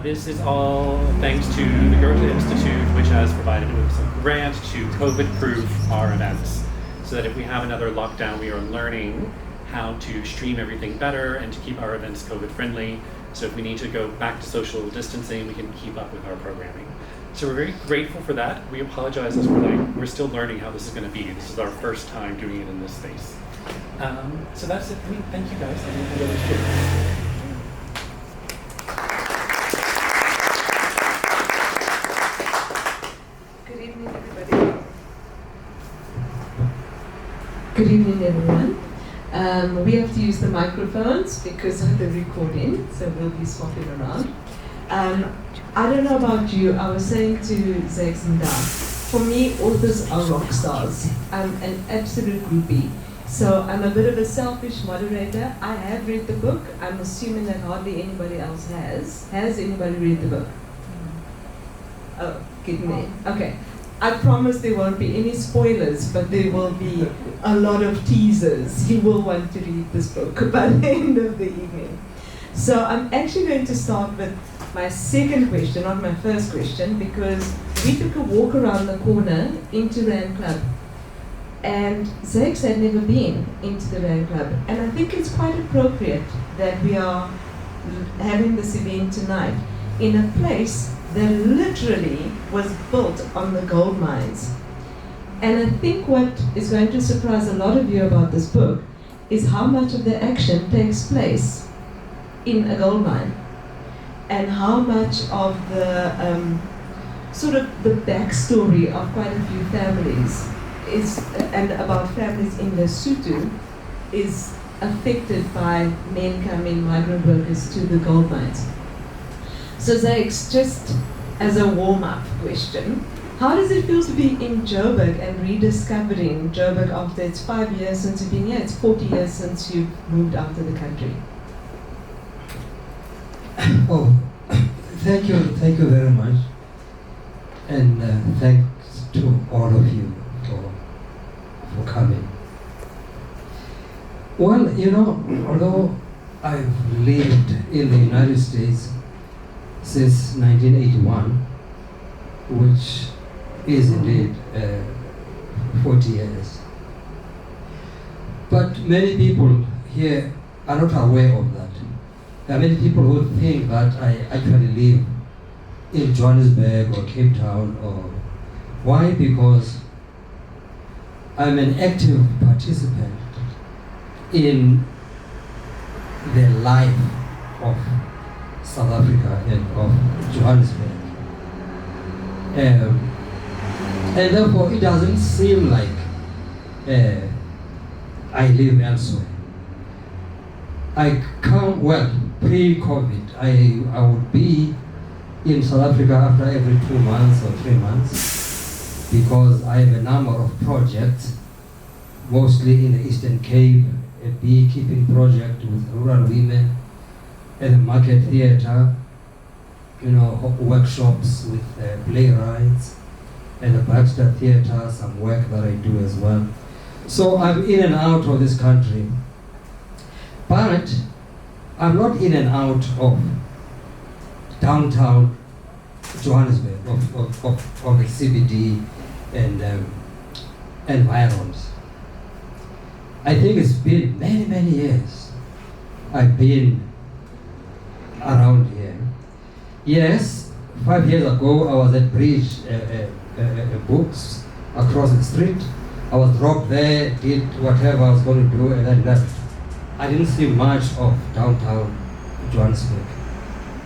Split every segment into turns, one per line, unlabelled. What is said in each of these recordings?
This is all thanks to the Goethe Institute, which has provided us a grant to COVID-proof our events, so that if we have another lockdown, we are learning how to stream everything better and to keep our events COVID-friendly. So if we need to go back to social distancing, we can keep up with our programming. So we're very grateful for that. We apologize as we're still learning how this is going to be. This is our first time doing it in this space. So that's it for me. Thank you guys. I'm going to hand over to you.
Good evening, everyone. We have to use the microphones because of the recording, so we'll be swapping around. I don't know about you, I was saying to Zakes Mda, for me, authors are rock stars. I'm an absolute groupie. So I'm a bit of a selfish moderator. I have read the book. I'm assuming that hardly anybody else has. Has anybody read the book? Oh, good me. Okay. I promise there won't be any spoilers, but there will be a lot of teasers. You will want to read this book by the end of the evening. So I'm actually going to start with my second question, not my first question, because we took a walk around the corner into Rand Club. And Zakes had never been into the Rand Club. And I think it's quite appropriate that we are having this event tonight in a place that literally was built on the gold mines. And I think what is going to surprise a lot of you about this book is how much of the action takes place in a gold mine, and how much of the sort of the backstory of quite a few families is, and about families in Lesotho, is affected by men coming, migrant workers, to the gold mines. So Zakes, just as a warm-up question, how does it feel to be in Joburg and rediscovering Joburg after it's 5 years since you've been here, it's 40 years since you've moved out of the country?
Oh, thank you very much. And thanks to all of you for coming. Well, you know, although I've lived in the United States since 1981, which is indeed 40 years. But many people here are not aware of that. There are many people who think that I actually live in Johannesburg or Cape Town. Or why? Because I'm an active participant in the life of South Africa and of Johannesburg. And therefore it doesn't seem like I live elsewhere. I come, well, pre-COVID, I would be in South Africa after every 2 months or 3 months, because I have a number of projects, mostly in the Eastern Cape, a beekeeping project with rural women, at the Market Theatre, you know, workshops with playwrights, and the Baxter Theatre, some work that I do as well. So I'm in and out of this country, but I'm not in and out of downtown Johannesburg, of the CBD and environs. I think it's been many years I've been around here. Yes, 5 years ago I was at Bridge Books across the street. I was dropped there, did whatever I was going to do, and then left. I didn't see much of downtown Johannesburg.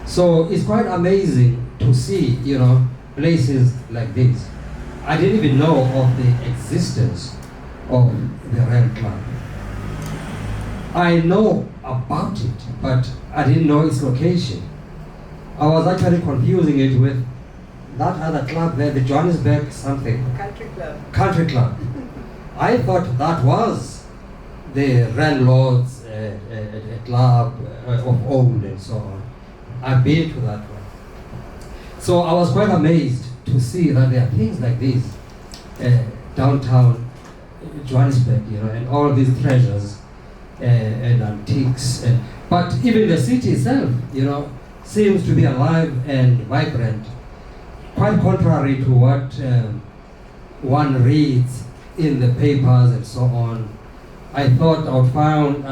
So it's quite amazing to see, you know, places like this. I didn't even know of the existence of the Rand Club. I know about it, but I didn't know its location. I was actually confusing it with that other club there, the Johannesburg something.
Country Club.
Country Club. I thought that was the landlords club of old and so on. I've been to that one. So I was quite amazed to see that there are things like this downtown Johannesburg, you know, and all these treasures and antiques. But even the city itself, you know, seems to be alive and vibrant, quite contrary to what one reads in the papers and so on. I thought I would find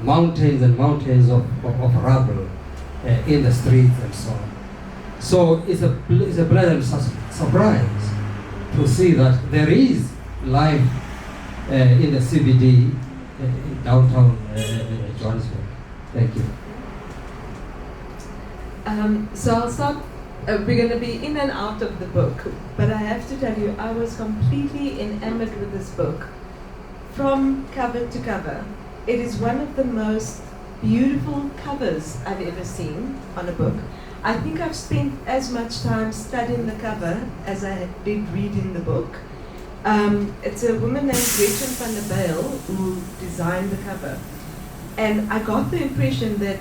mountains and mountains of rubble in the streets and so on. So it's a pleasant surprise to see that there is life in the CBD in downtown Johannesburg. Thank you.
So I'll start. We're going to be in and out of the book, but I have to tell you, I was completely enamored with this book, from cover to cover. It is one of the most beautiful covers I've ever seen on a book. I think I've spent as much time studying the cover as I did reading the book. It's a woman named Gretchen van der Bijl who designed the cover. And I got the impression that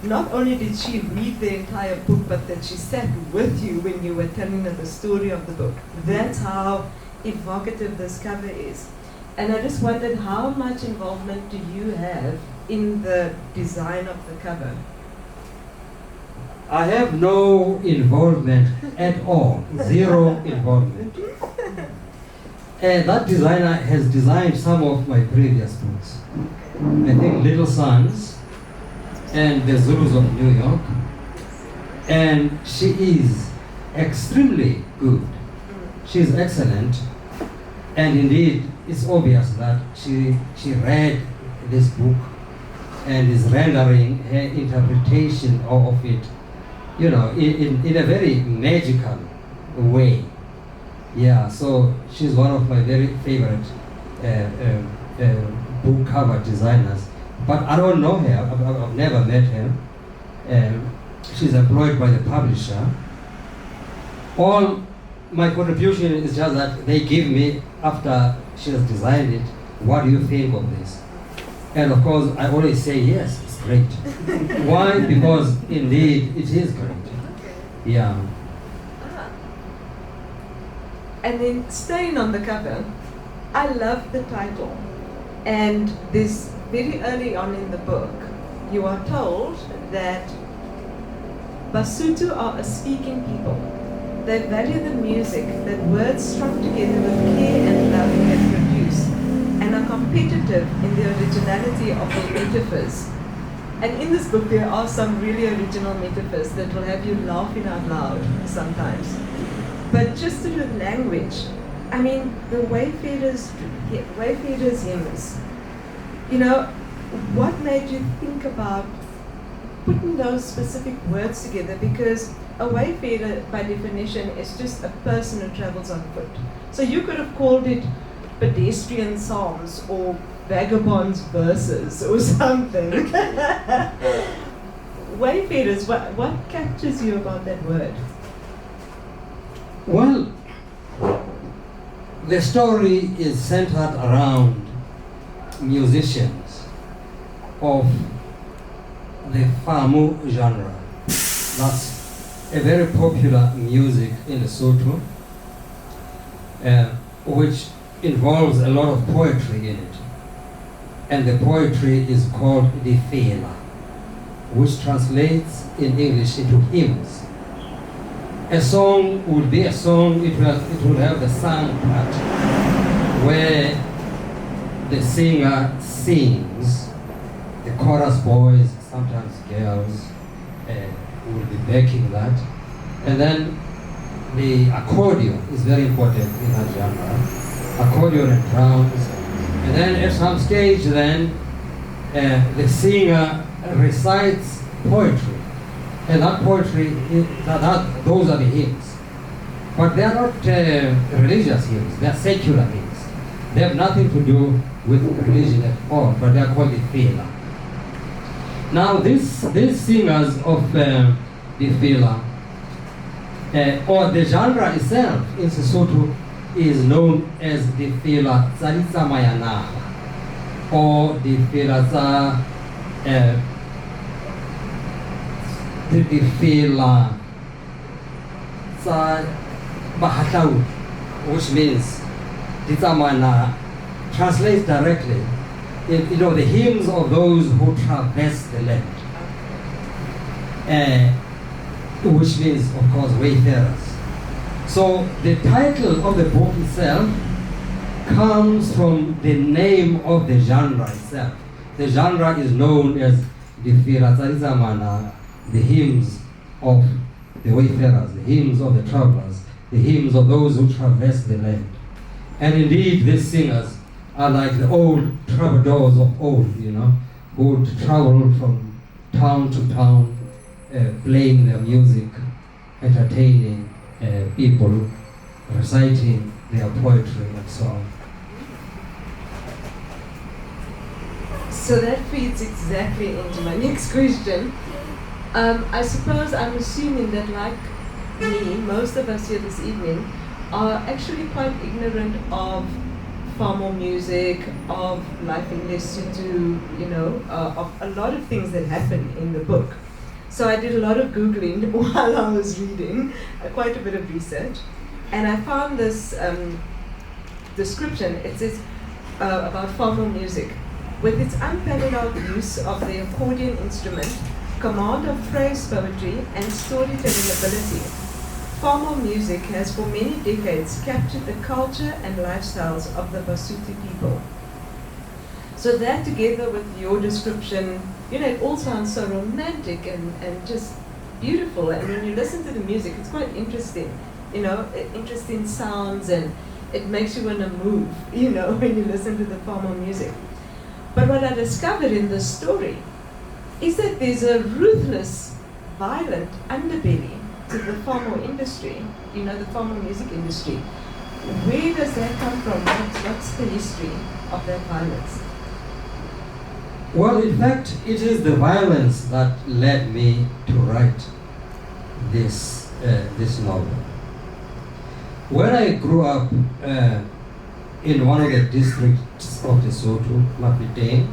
not only did she read the entire book, but that she sat with you when you were telling her the story of the book. That's how evocative this cover is. And I just wondered, how much involvement do you have in the design of the cover?
I have no involvement at all, zero involvement. And that designer has designed some of my previous books. I think Little Sons and The Zulus of New York. And she is extremely good. She is excellent. And indeed, it's obvious that she read this book and is rendering her interpretation of it, in a very magical way. Yeah, so she's one of my very favorite book cover designers. But I don't know her, I've never met her. She's employed by the publisher. All my contribution is just that they give me, after she has designed it, what do you think of this? And of course, I always say, yes, it's great. Why? Because indeed, it is great. Yeah.
And then staying on the cover, I love the title. And this very early on in the book, you are told that Basotho are a speaking people. They value the music that words strung together with care and love can produce, and are competitive in the originality of their metaphors. And in this book, there are some really original metaphors that will have you laughing out loud sometimes. But just to do with language, I mean, the Wayfarers Hymns, what made you think about putting those specific words together? Because a wayfarer, by definition, is just a person who travels on foot. So you could have called it pedestrian psalms or vagabond's verses or something. Wayfarers, what captures you about that word?
Well, the story is centered around musicians of the Famo genre. That's a very popular music in Lesotho, which involves a lot of poetry in it. And the poetry is called the fela, which translates in English into hymns. A song would be a song, it would have the sung part, where the singer sings, the chorus boys, sometimes girls, will be backing that. And then the accordion is very important in that genre. Accordion and drums. And then at some stage then, the singer recites poetry. And that poetry, those are the hymns. But they are not religious hymns, they are secular hymns. They have nothing to do with religion at all, but they are called the fela. Now these singers of the fela, or the genre itself in Lesotho is known as the fela zama-zamas, or the fela the fela bahatau, which means the zamana translates directly, the hymns of those who traverse the land. which means, of course, wayfarers. So the title of the book itself comes from the name of the genre itself. The genre is known as the zama-zamas, the hymns of the wayfarers, the hymns of the travelers, the hymns of those who traverse the land. And indeed, these singers are like the old troubadours of old, who would travel from town to town, playing their music, entertaining people, reciting their poetry and so on.
So that feeds exactly into my next question. I suppose I'm assuming that, like me, most of us here this evening are actually quite ignorant of Famo music, of life in Lesotho, of a lot of things that happen in the book. So I did a lot of Googling while I was reading, quite a bit of research, and I found this description. It says about Famo music. With its unparalleled use of the accordion instrument, command of phrase poetry, and storytelling ability, Famo music has for many decades captured the culture and lifestyles of the Basotho people. So that, together with your description, it all sounds so romantic and just beautiful. And when you listen to the music, it's quite interesting, interesting sounds, and it makes you want to move, when you listen to the Famo music. But what I discovered in this story is that there's a ruthless, violent underbelly to the Famo industry, the Famo music industry. Where does that come from? What's the history of that violence?
Well, in fact, it is the violence that led me to write this novel. When I grew up in one of the districts of Lesotho, Mafeteng,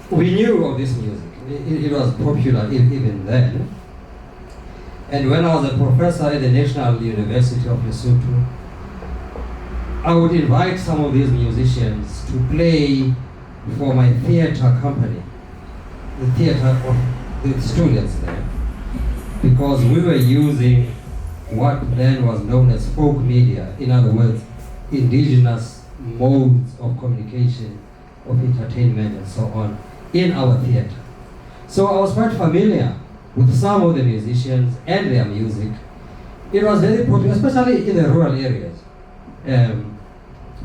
we knew of this music. It was popular even then. And when I was a professor at the National University of Lesotho, I would invite some of these musicians to play for my theater company, the theater of the students there, because we were using what then was known as folk media, in other words, indigenous modes of communication, of entertainment and so on, in our theater. So I was quite familiar with some of the musicians and their music. It was very popular, especially in the rural areas,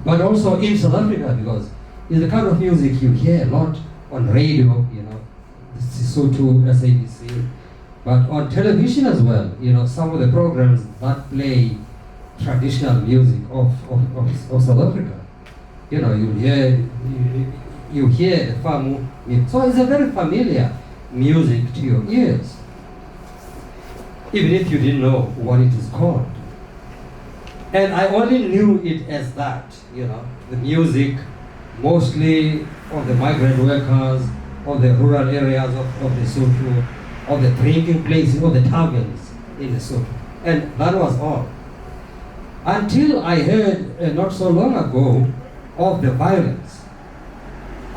but also in South Africa, because it's the kind of music you hear a lot on radio, Sesotho, SABC, but on television as well. Some of the programs that play traditional music of South Africa. You hear the Famo music. So it's a very familiar music to your ears, even if you didn't know what it is called. And I only knew it as that, the music mostly of the migrant workers, of the rural areas of Lesotho, of the drinking places, of the taverns in Lesotho. And that was all. Until I heard not so long ago of the violence.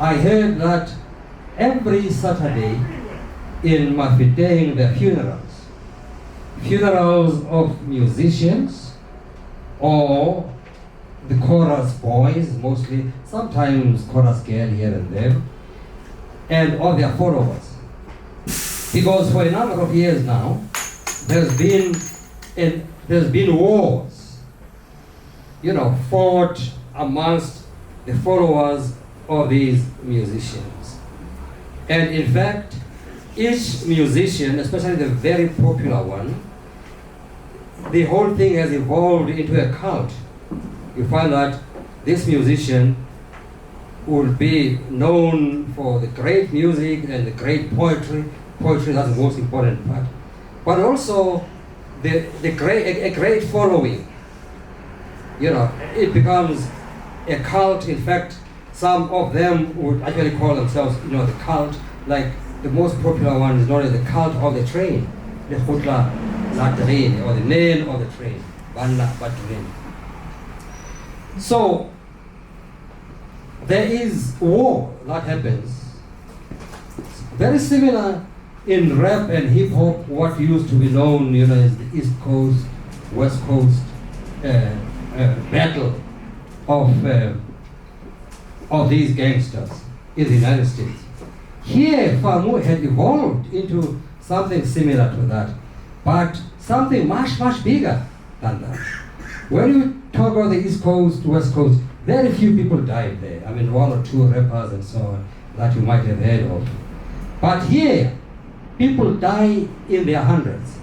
I heard that every Saturday in Mafeteng there are funerals of musicians or the chorus boys, mostly, sometimes chorus girl here and there, and of their followers. Because for a number of years now, there's been wars, fought amongst the followers of these musicians. And in fact, each musician, especially the very popular one, the whole thing has evolved into a cult. You find that this musician will be known for the great music and the great poetry. Poetry, that's the most important part. But also a great following. It becomes a cult. In fact, some of them would actually call themselves, the cult. Like the most popular one is known as the cult of the train, the Khutla la train, or the name of the train, Banla Batrin. So there is war that happens, very similar in rap and hip hop, what used to be known, as the East Coast, West Coast battle of these gangsters in the United States. Here, Famo had evolved into something similar to that, but something much, much bigger than that. When you talk about the East Coast, West Coast, very few people died there. I mean, one or two rappers and so on that you might have heard of. But here, people die in their hundreds.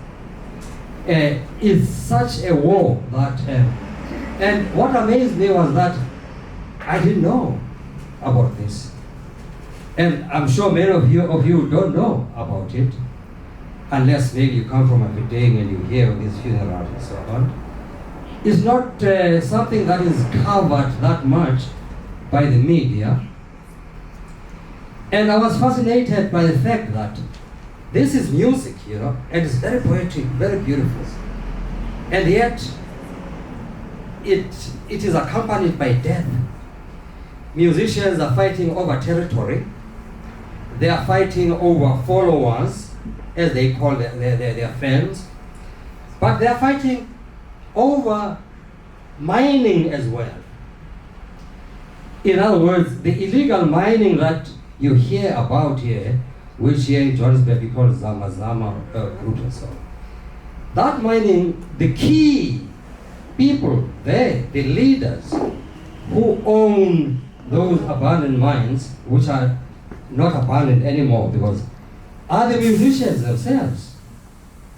It's such a war that, and what amazed me was that I didn't know about this. And I'm sure many of you don't know about it, unless maybe you come from a day and you hear of these funerals and so on. It's not something that is covered that much by the media. And I was fascinated by the fact that this is music, and it's very poetic, very beautiful. And yet, it is accompanied by death. Musicians are fighting over territory. They are fighting over followers, as they call their fans. But they are fighting over mining as well. In other words, the illegal mining that you hear about here, which here in Johannesburg we call zama-zamas group and so on. That mining, the key people there, the leaders who own those abandoned mines, which are not abandoned anymore because are the musicians themselves.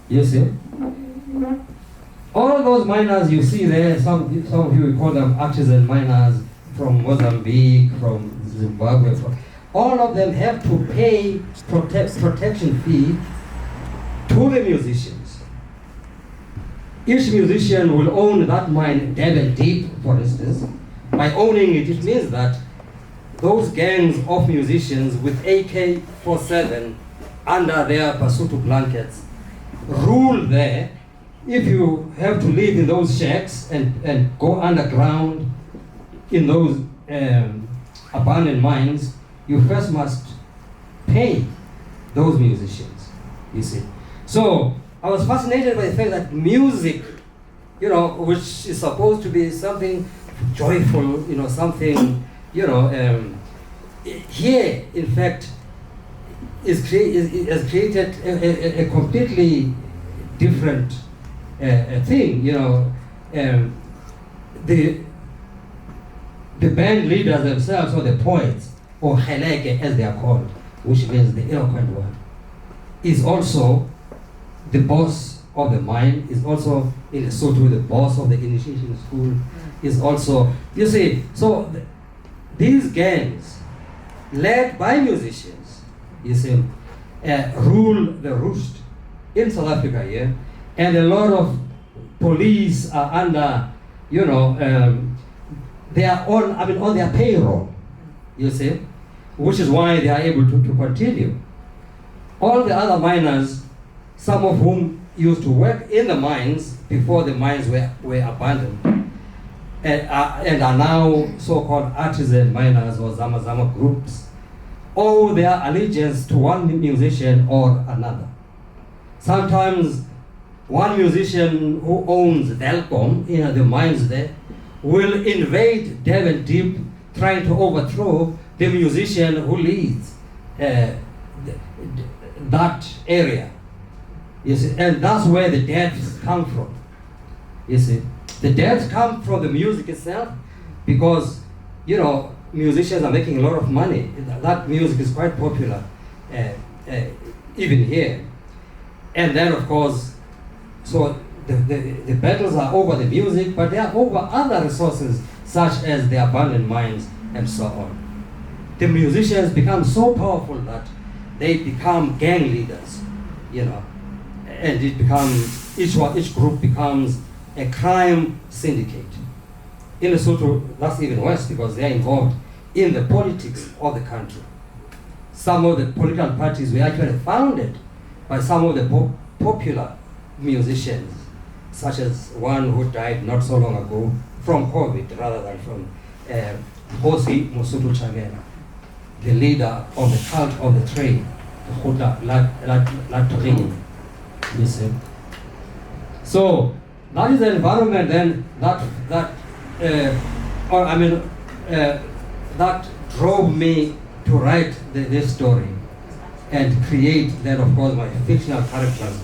You see? All those miners you see there, some of you call them artisan miners from Mozambique, from Zimbabwe, all of them have to pay protection fee to the musicians. Each musician will own that mine deep, for instance. By owning it, it means that those gangs of musicians with AK-47 under their Basutu blankets rule there. If you have to live in those shacks and go underground in those abandoned mines, you first must pay those musicians, you see. So I was fascinated by the fact that music, which is supposed to be something joyful, something, here, in fact, has created a completely different thing, the band leaders themselves, or the poets, or likheleke as they are called, which means the eloquent one, is also the boss of the mine, is also in Lesotho the boss of the initiation school, is also, you see, so these gangs, led by musicians, you see, rule the roost in South Africa here, and a lot of police are under, they are on their payroll, you see, which is why they are able to continue. All the other miners, some of whom used to work in the mines before the mines were abandoned, and are now so-called artisan miners or zama-zama groups, owe their allegiance to one musician or another. Sometimes one musician who owns Delcom, the mines there, will invade Devon Deep trying to overthrow the musician who leads that area. You see, and that's where the deaths come from. You see, the deaths come from the music itself, because musicians are making a lot of money. That music is quite popular, even here. And then, of course, so the battles are over the music, but they are over other resources, such as the abandoned mines and so on. The musicians become so powerful that they become gang leaders, and it becomes, each group becomes a crime syndicate. In Lesotho, that's even worse, because they are involved in the politics of the country. Some of the political parties were actually founded by some of the popular musicians, such as one who died not so long ago from COVID rather than from Hosi Musutu Chagena, the leader of the cult of the trade, you see. So that is the environment then that drove me to write this story and create then of course my fictional characters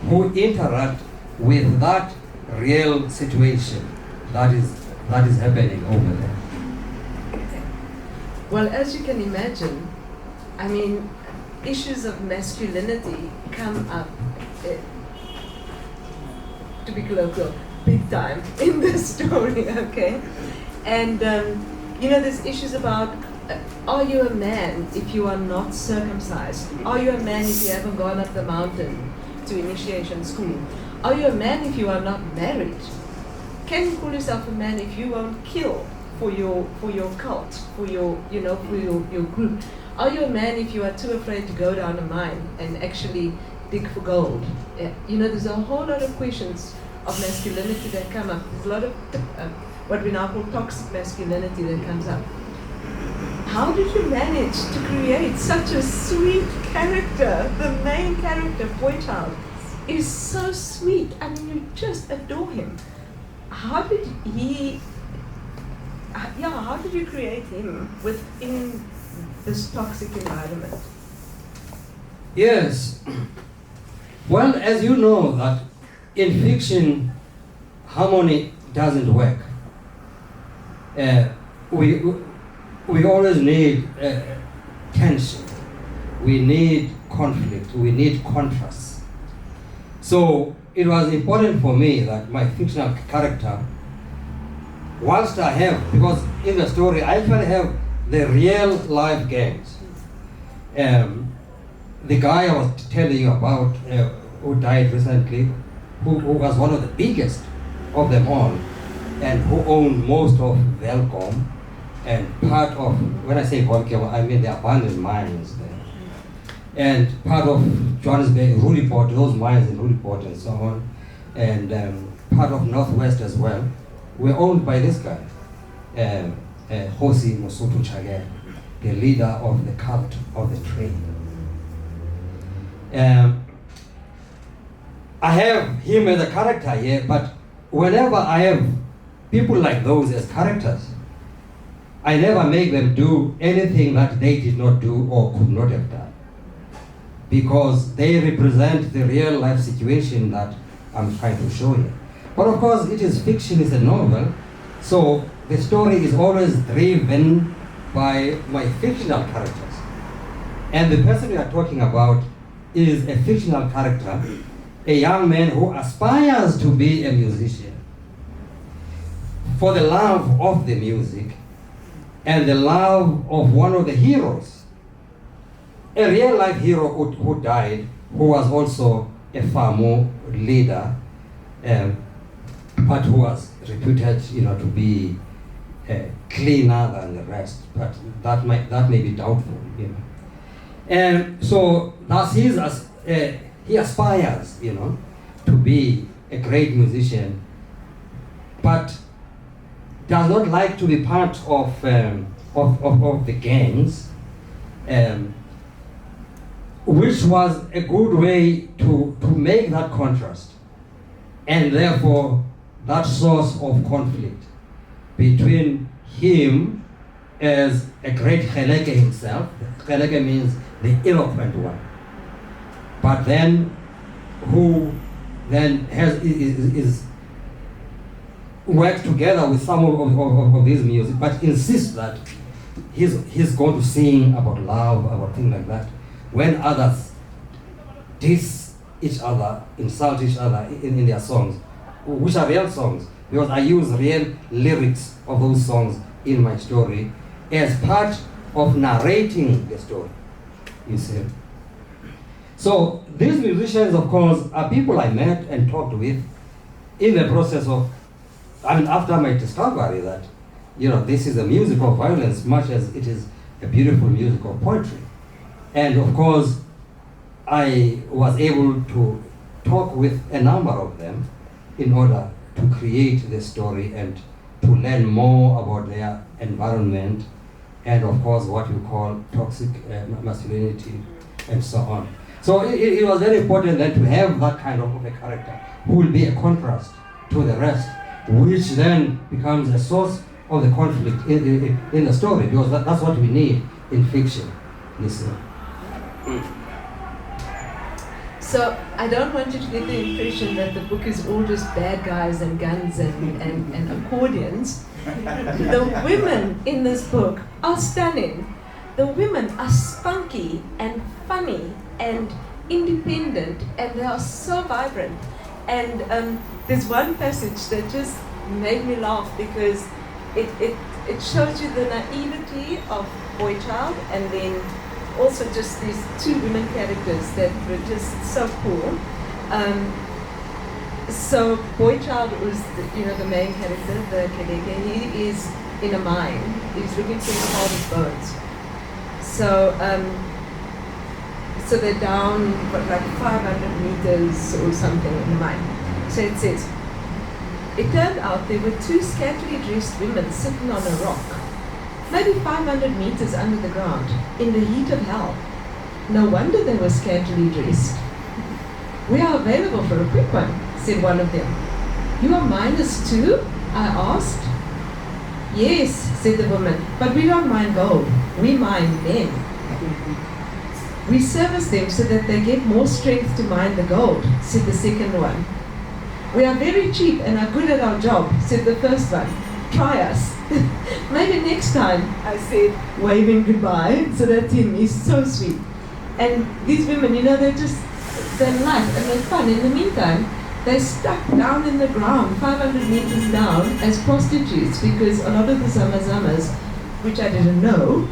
who interact with that real situation that is happening over there.
Well, as you can imagine, I mean, issues of masculinity come up, to be colloquial, big time in this story, okay? And, there's issues about, are you a man if you are not circumcised? Are you a man if you haven't gone up the mountain to initiation school? Are you a man if you are not married? Can you call yourself a man if you won't kill for your cult, for your group? Are you a man if you are too afraid to go down a mine and actually dig for gold? There's a whole lot of questions of masculinity that come up. There's a lot of what we now call toxic masculinity that comes up. How did you manage to create such a sweet character? The main character, boy child, is so sweet. I mean, you just adore him. How did you create him within this toxic environment?
Yes. Well, as you know that in fiction, harmony doesn't work. We always need tension. We need conflict. We need contrast. So it was important for me that my fictional character, whilst I have, because in the story I actually have the real life gangs. The guy I was telling you about who died recently, who was one of the biggest of them all, and who owned most of Velcom, and part of, when I say Velcom, I mean the abandoned mines there. And part of Johannesburg, Rudiport, those mines in Rudiport and so on, and part of Northwest as well, were owned by this guy, Hosi Mosotho Chagere, the leader of the cult of the trade. I have him as a character here, but whenever I have people like those as characters, I never make them do anything that they did not do or could not have done, because they represent the real life situation that I'm trying to show you. But of course, it is fiction, it's a novel, so the story is always driven by my fictional characters. And the person we are talking about is a fictional character, a young man who aspires to be a musician for the love of the music and the love of one of the heroes, a real life hero who died, who was also a Famo leader, but who was reputed, to be cleaner than the rest. But that may be doubtful, And so thus he aspires, to be a great musician, but does not like to be part of the gangs, which was a good way to make that contrast, and therefore that source of conflict between him as a great likheleke himself. Likheleke means the eloquent one, but then who then is work together with some of his music, but insists that he's going to sing about love, about things like that, when others diss each other, insult each other in their songs, which are real songs, because I use real lyrics of those songs in my story as part of narrating the story, you see. So these musicians, of course, are people I met and talked with in the process of, after my discovery that, this is a music of violence much as it is a beautiful music of poetry. And of course, I was able to talk with a number of them in order to create the story and to learn more about their environment and of course what you call toxic masculinity and so on. So it was very important then to have that kind of a character who will be a contrast to the rest, which then becomes a source of the conflict in the story, because that's what we need in fiction. Listen.
So I don't want you to get the impression that the book is all just bad guys and guns and accordions. The women in this book are stunning. The women are spunky and funny and independent, and they are so vibrant. And there's one passage that just made me laugh because it shows you the naivety of boy child, and then also just these two women characters that were just so cool. So boy child was the main character, the likheleke. He is in a mine. He's looking for his father's bones. So they're down like 500 meters or something in the mine. So it says, it turned out there were two scantily dressed women sitting on a rock, maybe 500 meters under the ground, in the heat of hell. No wonder they were scantily dressed. We are available for a quick one, said one of them. You are miners too? I asked. Yes, said the woman, but we don't mine gold, we mine men. We service them so that they get more strength to mine the gold, said the second one. We are very cheap and are good at our job, said the first one. Try us. Maybe next time, I said, waving goodbye. So that him, he's so sweet. And these women, they're light and they're fun. In the meantime, they're stuck down in the ground, 500 meters down, as prostitutes, because a lot of the zama-zamas, which I didn't know,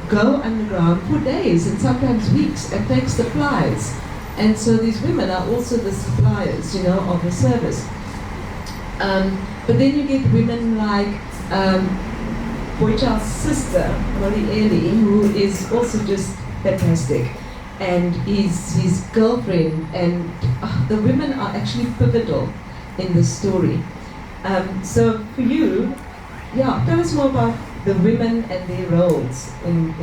go underground for days and sometimes weeks and take supplies. And so these women are also the suppliers, of the service. But then you get women like Boychild's sister, Molly Eli, who is also just fantastic, and his girlfriend, and the women are actually pivotal in the story. So for you, tell us more about the women and their roles in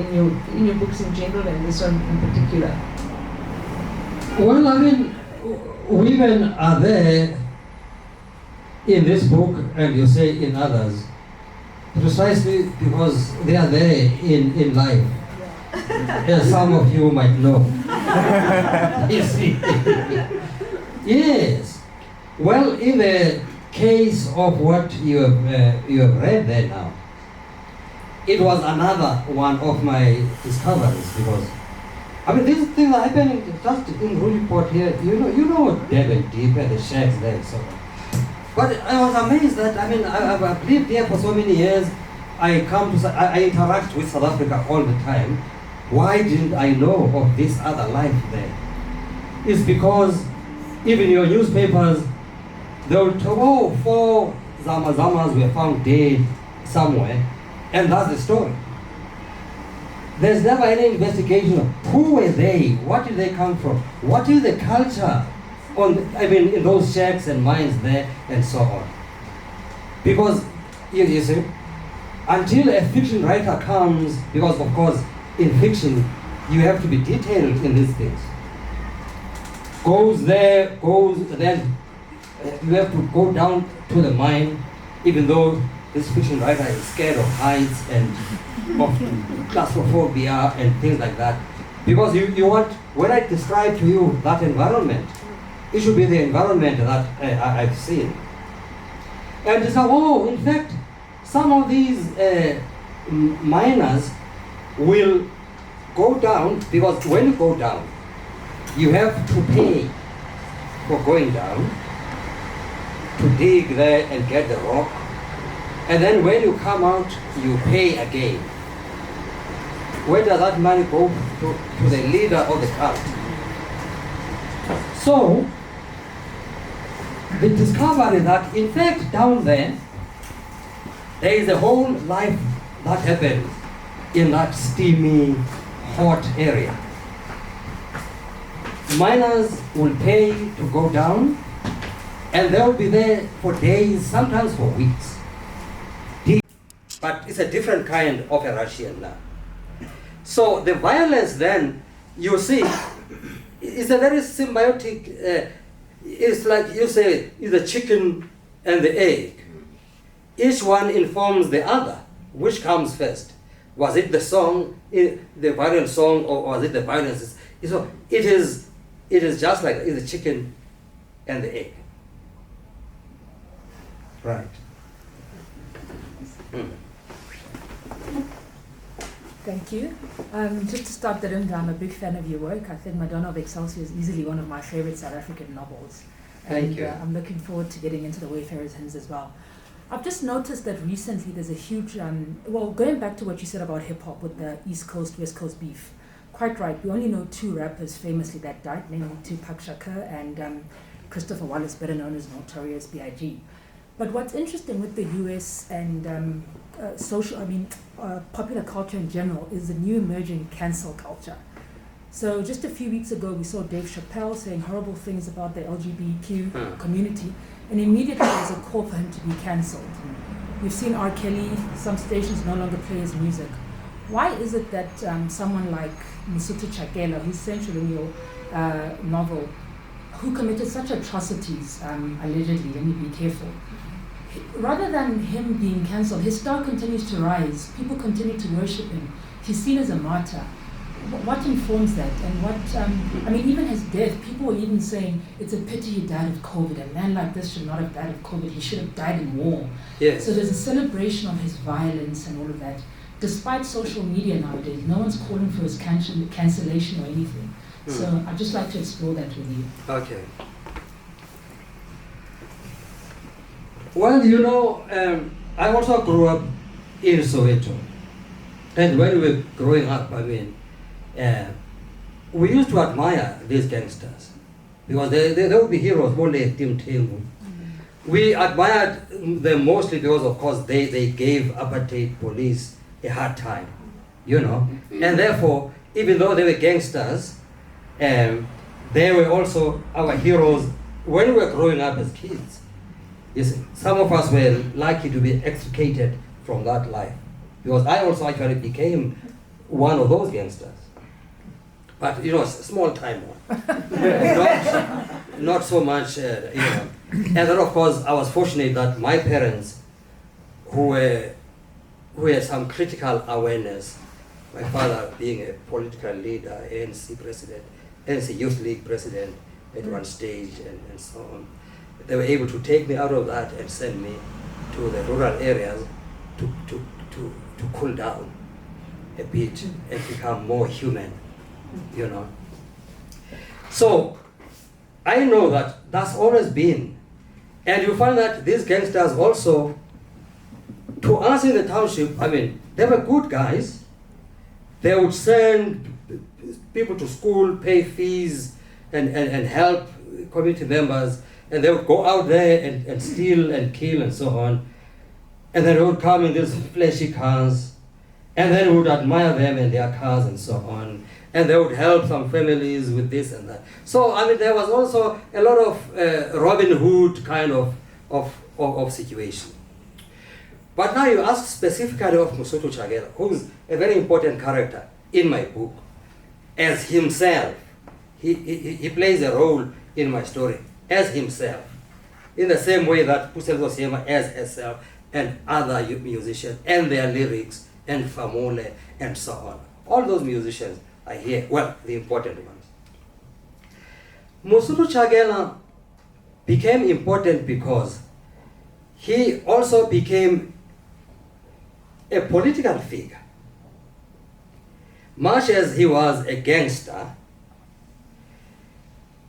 your books in general and this one in particular.
Well, I mean, women are there in this book, and you say in others, precisely because they are there in life. As some of you might know. You see? Yes. Well, in the case of what you have read there now, it was another one of my discoveries, because these things are happening just in Ruliport here. You know Devon Deep and the shacks there and so on. But I was amazed that I've lived here for so many years. I interact with South Africa all the time. Why didn't I know of this other life there? It's because even your newspapers, they will talk, 4 zama-zamas were found dead somewhere, and that's the story. There's never any investigation of who were they, what did they come from, what is the culture in those shacks and mines there, and so on. Because, you see, until a fiction writer comes, because of course, in fiction, you have to be detailed in these things. Then you have to go down to the mine, even though this fiction writer is scared of heights and of claustrophobia and things like that. Because you want, when I describe to you that environment, it should be the environment that I've seen. And so, in fact, some of these miners will go down, because when you go down, you have to pay for going down, to dig there and get the rock. And then when you come out, you pay again. Where does that money go? To the leader of the cult. So, the discovery that in fact down there is a whole life that happens in that steamy, hot area. Miners will pay to go down, and they'll be there for days, sometimes for weeks. But it's a different kind of a Russian now. So the violence then you see, it's a very symbiotic, it's like you say, it's the chicken and the egg. Each one informs the other. Which comes first? Was it the song, the violent song, or was it the violence? So it is just like it's the chicken and the egg. Right.
Thank you. Just to start the room, I'm a big fan of your work. I think Madonna of Excelsior is easily one of my favorite South African novels.
Thank you.
I'm looking forward to getting into the Wayfarers Hymns as well. I've just noticed that recently there's a huge, going back to what you said about hip-hop with the East Coast, West Coast beef, quite right. We only know two rappers famously that died, namely Tupac Shakur and Christopher Wallace, better known as Notorious B.I.G. But what's interesting with the US and popular culture in general is the new emerging cancel culture. So just a few weeks ago, we saw Dave Chappelle saying horrible things about the LGBTQ community, and immediately there was a call for him to be cancelled. We've seen R. Kelly, some stations no longer play his music. Why is it that someone like Mosotho Chakela, who's central in your novel, who committed such atrocities, allegedly, let me be careful, rather than him being cancelled, his star continues to rise, people continue to worship him, he's seen as a martyr. What informs that? And what, even his death, people were even saying it's a pity he died of COVID. A man like this should not have died of COVID. He should have died in war.
Yes.
So there's a celebration of his violence and all of that. Despite social media nowadays, no one's calling for his cancellation or anything. So I'd just like to explore that with you.
Okay. Well, I also grew up in Soweto. And when we were growing up, we used to admire these gangsters because they would be heroes. We admired them mostly because, of course, they gave apartheid police a hard time, and therefore, even though they were gangsters, they were also our heroes when we were growing up as kids. You see, some of us were lucky to be extricated from that life because I also actually became one of those gangsters. But small time one, not so much, And then of course I was fortunate that my parents, who had some critical awareness, my father being a political leader, ANC president, ANC Youth League president at one stage, and so on, they were able to take me out of that and send me to the rural areas to cool down a bit and become more human. So I know that that's always been, and you find that these gangsters also, to us in the township, they were good guys. They would send people to school, pay fees, and help community members, and they would go out there and steal and kill and so on. And then they would come in these flashy cars, and then we would admire them and their cars and so on. And they would help some families with this and that. So, there was also a lot of Robin Hood kind of situation. But now you ask specifically of Mosotho Chakela, who is a very important character in my book, as himself. He plays a role in my story as himself, in the same way that Pusel Zosiema as herself and other musicians and their lyrics and Famo and so on. All those musicians are here, the important ones. Mosotho Chakela became important because he also became a political figure. Much as he was a gangster,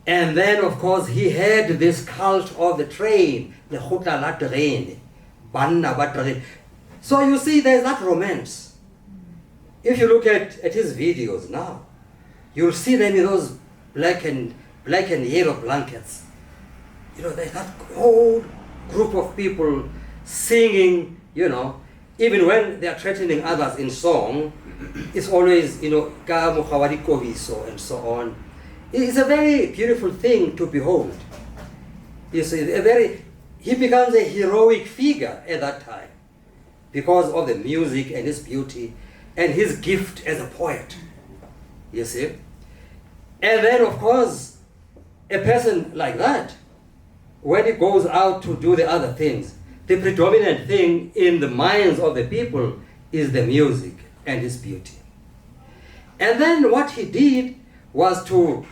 and then of course he had this cult of the train, the Khotla la train, Banna ba train. So you see there's that romance. If you look at his videos now, you'll see them in those black and yellow blankets. There's that whole group of people singing, even when they are threatening others in song, it's always, Ka Mukhawari Koviso and so on. It's a very beautiful thing to behold. You see, he becomes a heroic figure at that time because of the music and his beauty and his gift as a poet. You see? And then, of course, a person like that, when he goes out to do the other things, the predominant thing in the minds of the people is the music and its beauty. And then what he did was to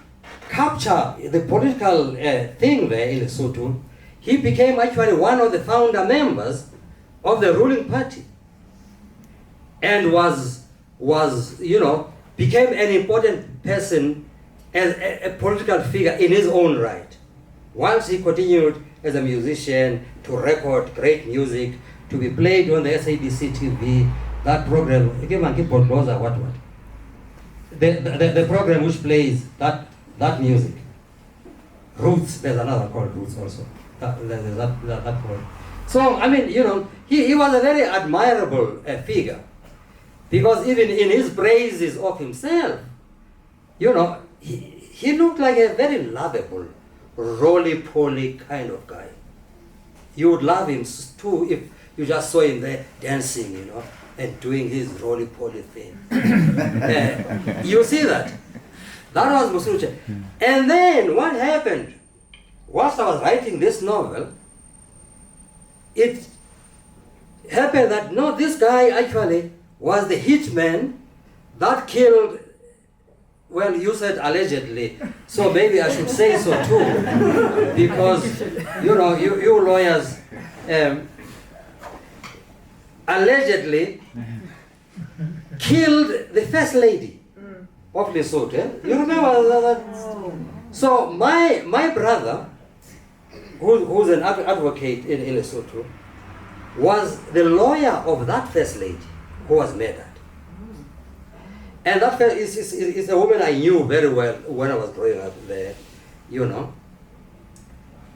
capture the political thing there in Lesotho. He became actually one of the founder members of the ruling party, and became an important person as a political figure in his own right. Once he continued as a musician to record great music, to be played on the SABC TV, that program, the program which plays that music. Roots, there's another called Roots also. That program. So, I mean, he was a very admirable figure, because even in his praises of himself, he looked like a very lovable, roly-poly kind of guy. You would love him too if you just saw him there dancing, and doing his roly-poly thing. You see that? That was Musuluche. And then what happened? Whilst I was writing this novel, it happened that this guy actually was the hitman that killed, well, you said allegedly, so maybe I should say so too, because you lawyers allegedly killed the first lady of Lesotho. You remember that? So my brother, who's an advocate in Lesotho, was the lawyer of that first lady who was murdered. And that first is a woman I knew very well when I was growing up there,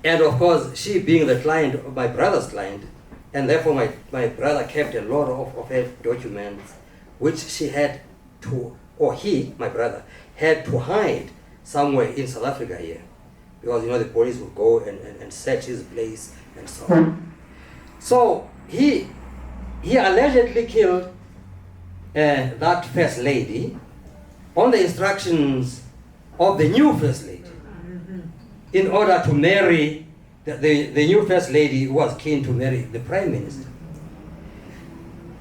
And of course, she being the client, my brother's client, and therefore my brother kept a lot of her documents, which she had to, or he, my brother, had to hide somewhere in South Africa here. Because, the police would go and search his place and so on. So he allegedly killed that first lady on the instructions of the new first lady, in order to marry the new first lady who was keen to marry the prime minister.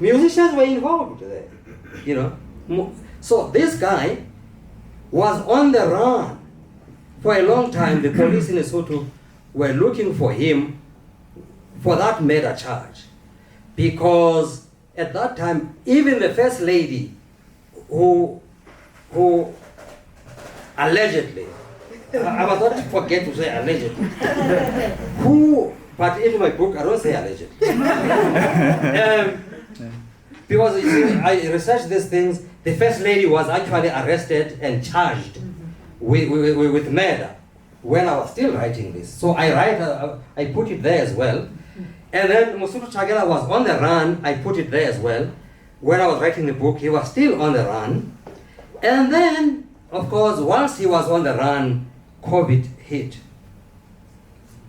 Musicians were involved there, So this guy was on the run for a long time. The police in Lesotho were looking for him for that murder charge, because at that time, even the first lady who allegedly, I must not forget to say allegedly, but in my book I don't say allegedly. Because you see, I researched these things. The first lady was actually arrested and charged with murder when I was still writing this. So I put it there as well. And then Musulu Chagela was on the run. I put it there as well. When I was writing the book, he was still on the run. And then, of course, once he was on the run, COVID hit.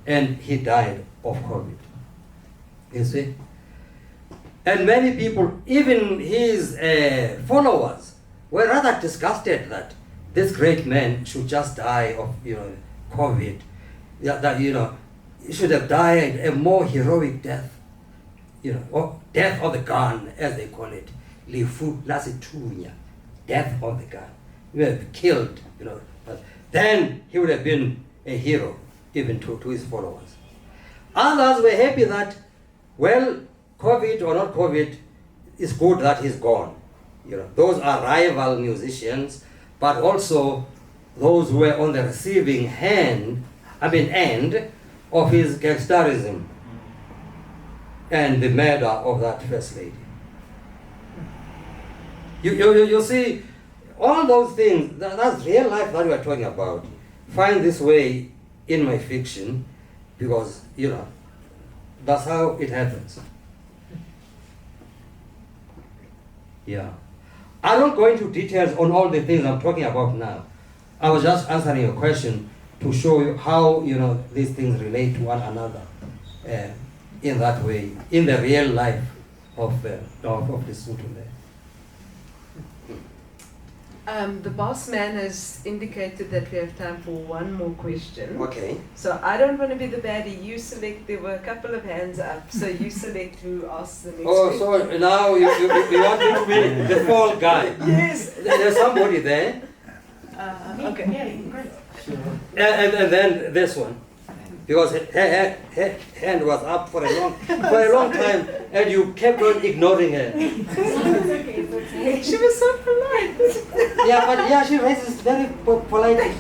And he died of COVID. You see? And many people, even his followers, were rather disgusted that this great man should just die of COVID. He should have died a more heroic death, or death of the gun, as they call it. Lifu lasitunya, death of the gun. He would have killed, but then he would have been a hero, even to his followers. Others were happy that, well, COVID or not COVID, it's good that he's gone. Those are rival musicians, but also those who were on the receiving end of his gangsterism and the murder of that first lady. You see, all those things, that's real life that we are talking about. Find this way in my fiction, because, that's how it happens. Yeah. I don't go into details on all the things I'm talking about now. I was just answering your question to show you how, these things relate to one another in that way, in the real life of Lesotho there.
The boss man has indicated that we have time for one more question.
Okay.
So I don't want to be the baddie. You select. There were a couple of hands up, so you select who asks the next question.
So now you want me to be the fall guy?
Yes.
There's somebody there.
Okay.
Yeah, great.
And then this one, because her hand was up for a long time, and you kept on ignoring her.
She was so polite.
Yeah, she raises very polite.
Thank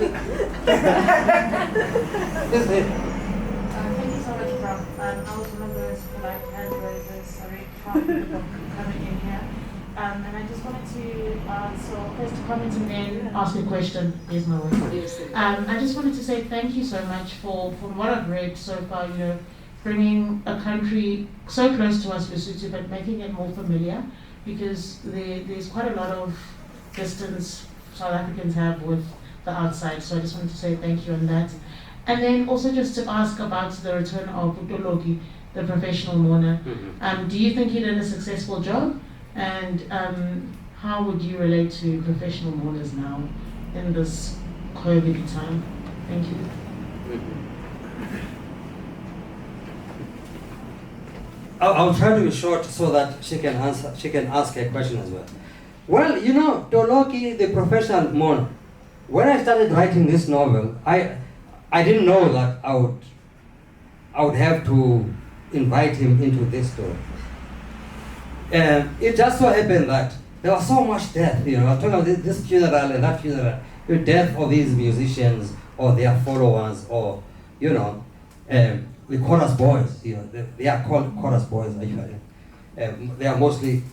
you so much, Prof. I was one of those polite hand raisers. Sorry, coming in here. And I just wanted to, first comment and then ask a question. Here's my voice. I just wanted to say thank you so much from what I've read so far, bringing a country so close to us, Lesotho, but making it more familiar, because there's quite a lot of distance South Africans have with the outside. So I just wanted to say thank you on that. And then also just to ask about the return of Toloki, the professional mourner.
Mm-hmm.
Do you think he did a successful job? And how would you relate to professional mourners now in this COVID time? Thank you.
I'll try to be short so that she can answer. She can ask a question as well. Well, Toloki, the professional mourner. When I started writing this novel, I didn't know that I would have to invite him into this story. It just so happened that there was so much death. I was talking about this funeral and that funeral, the death of these musicians or their followers, or the chorus boys. They are called chorus boys actually. They are mostly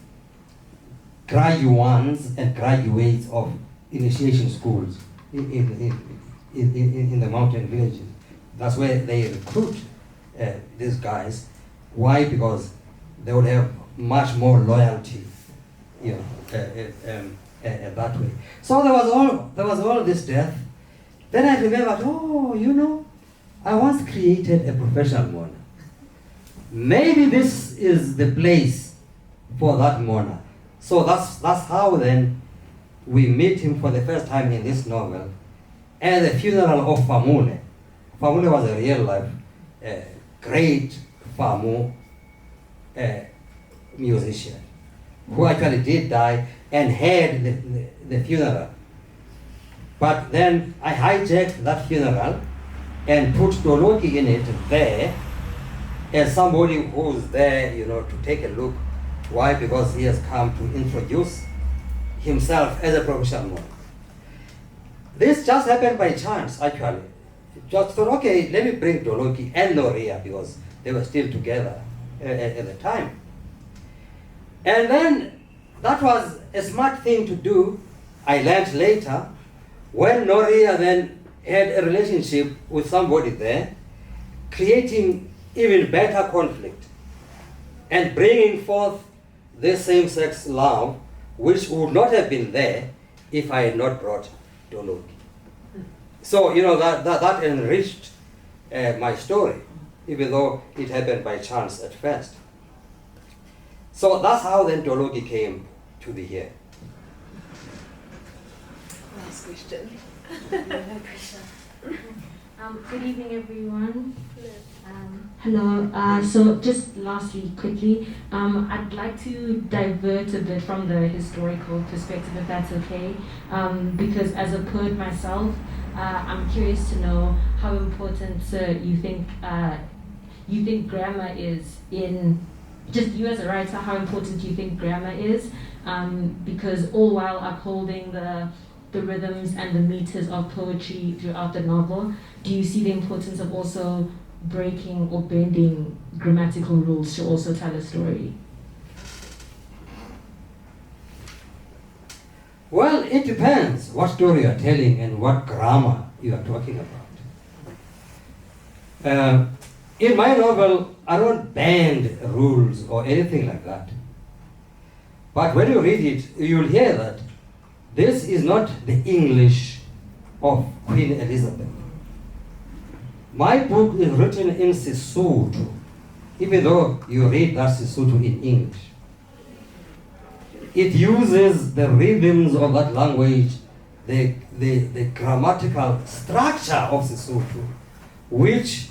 graduates and graduates of initiation schools in the mountain villages. That's where they recruit these guys. Why? Because they would have much more loyalty, that way. So there was all this death. Then I remembered, I once created a professional mourner. Maybe this is the place for that mourner. So that's how then we meet him for the first time in this novel at the funeral of Famo. Famo was a real life great Famo musician who actually did die and had the funeral. But then I hijacked that funeral and put Toloki in it there as somebody who's there, to take a look. Why? Because he has come to introduce himself as a professional mourner. This just happened by chance, actually. Just thought, okay, let me bring Toloki and Noria, because they were still together at the time. And then that was a smart thing to do. I learned later, when Noria then had a relationship with somebody there, creating even better conflict and bringing forth this same-sex love, which would not have been there if I had not brought Toloki. So, that enriched my story, even though it happened by chance at first. So that's how then Toloki came to be here.
Last question.
No pressure. Good evening, everyone. Hello. So just lastly, quickly, I'd like to divert a bit from the historical perspective, if that's okay, because as a poet myself, I'm curious to know how important you think grammar is in. Just you as a writer, how important do you think grammar is? Because all while upholding the rhythms and the meters of poetry throughout the novel, do you see the importance of also breaking or bending grammatical rules to also tell a story?
Well, it depends what story you are telling and what grammar you are talking about. In my novel, I don't bend rules or anything like that. But when you read it, you'll hear that this is not the English of Queen Elizabeth. My book is written in Sesotho, even though you read that Sesotho in English. It uses the rhythms of that language the grammatical structure of Sesotho, which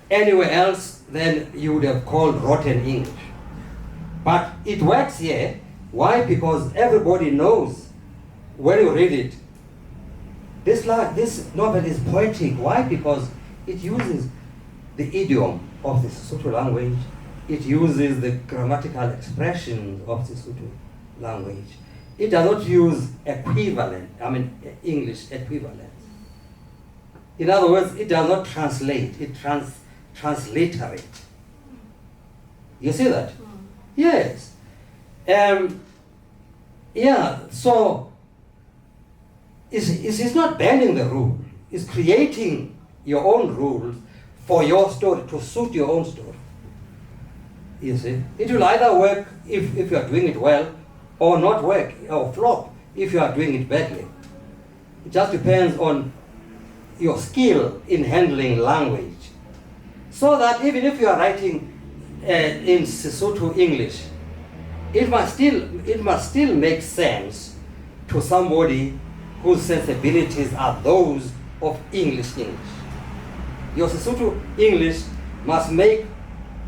anywhere else then you would have called rotten English. But it works here. Why? Because everybody knows when you read it, this novel is poetic. Why? Because it uses the idiom of the Sesotho language. It uses the grammatical expressions of the Sesotho language. It does not use English equivalent. In other words, it does not translate, it transliterate. You see that? Yes. So it's not bending the rule, it's creating your own rules for your story, to suit your own story. You see? It will either work if you are doing it well, or not work, or flop if you are doing it badly. It just depends on your skill in handling language. So that even if you are writing in Sesotho English, it must still make sense to somebody whose sensibilities are those of English. Your Sesotho English must make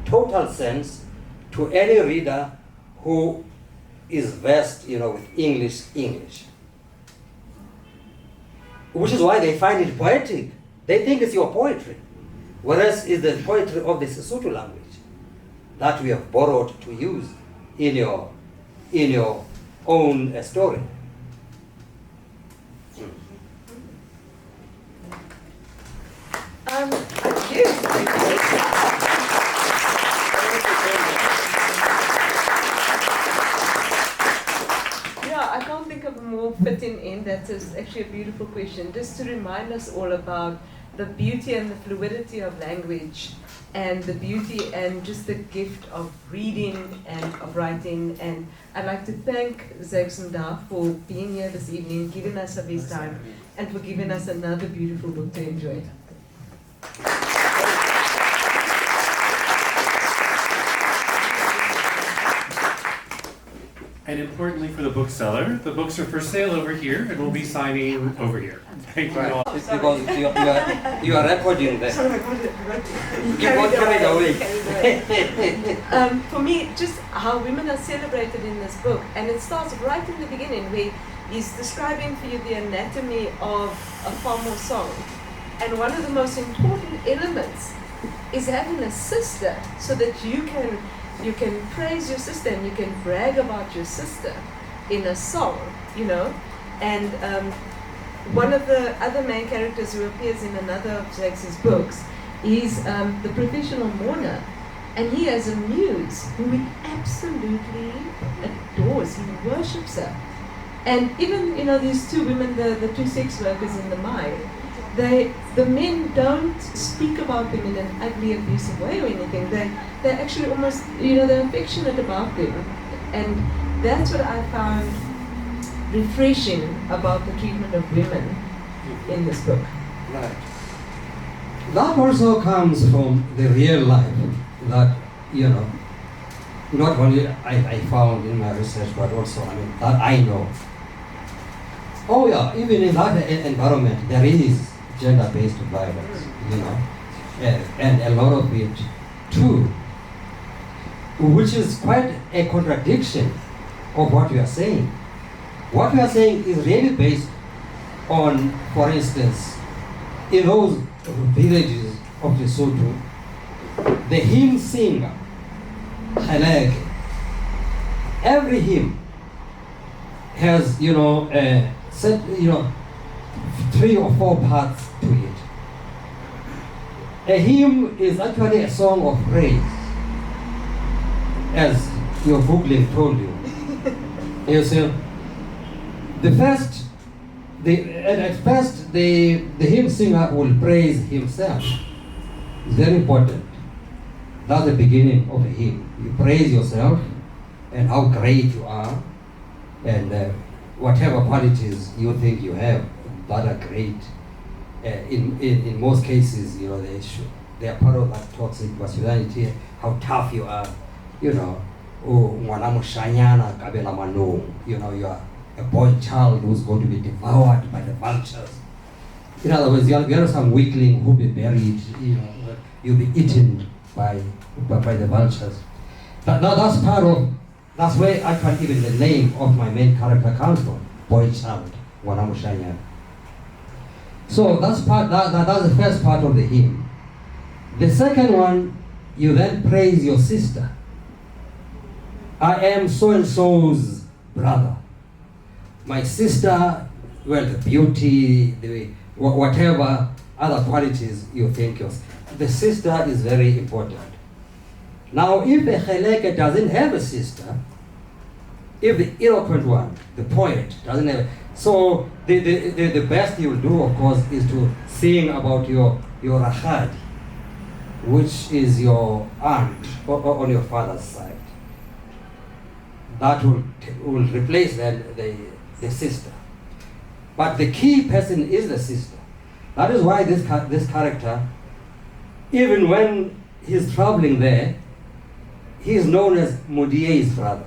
total sense to any reader who is versed, with English. Which is why they find it poetic. They think it's your poetry, whereas it's the poetry of the Sesotho language that we have borrowed to use in your own story.
I can't think of a more fitting end. That is actually a beautiful question, just to remind us all about the beauty and the fluidity of language, and the beauty and just the gift of reading and of writing. And I'd like to thank Zakes Mda for being here this evening, giving us of his time, and for giving us another beautiful book to enjoy.
And importantly for the bookseller, the books are for sale over here, and we'll be signing over here. Thank you all.
It's because you are recording that. You got carried away.
For me, just how women are celebrated in this book, and it starts right in the beginning where he's describing for you the anatomy of a Famo song. And one of the most important elements is having a sister, so that you can praise your sister and you can brag about your sister in a song, And one of the other main characters who appears in another of Zakes' books is the professional mourner. And he has a muse who he absolutely adores. He worships her. And even, these two women, the two sex workers in the mine, the men don't speak about them in an ugly, abusive way or anything. They're actually almost, they're affectionate about them. And that's what I found refreshing about the treatment of women in this book.
Right. That also comes from the real life that, not only I found in my research, but also, that I know. Oh yeah, even in that environment, there is gender-based violence, and a lot of it too, which is quite a contradiction of what we are saying. What we are saying is really based on, for instance, in those villages of Lesotho, the hymn singer, likheleke, every hymn has, set, 3 or 4 parts to it. A hymn is actually a song of praise, as your Googling told you. You see, at first the hymn singer will praise himself. It's very important. That's the beginning of a hymn. You praise yourself and how great you are, and whatever qualities you think you have that are great. In most cases, they are part of that toxic masculinity, how tough you are, you are a boy child who's going to be devoured by the vultures. In other words, you are some weakling who'll be buried, you'll be eaten by the vultures. That's where actually even the name of my main character comes from, boy child, Wanamushanya. So that's the first part of the hymn. The second one, you then praise your sister. I am so-and-so's brother. My sister, well, the beauty, whatever other qualities you think of. The sister is very important. Now, if the likheleke doesn't have a sister, if the eloquent one, the poet, doesn't have, so the best you will do, of course, is to sing about your rachad, which is your aunt on your father's side. That will replace then the sister. But the key person is the sister. That is why this character, even when he's traveling there, he is known as Mudie's brother.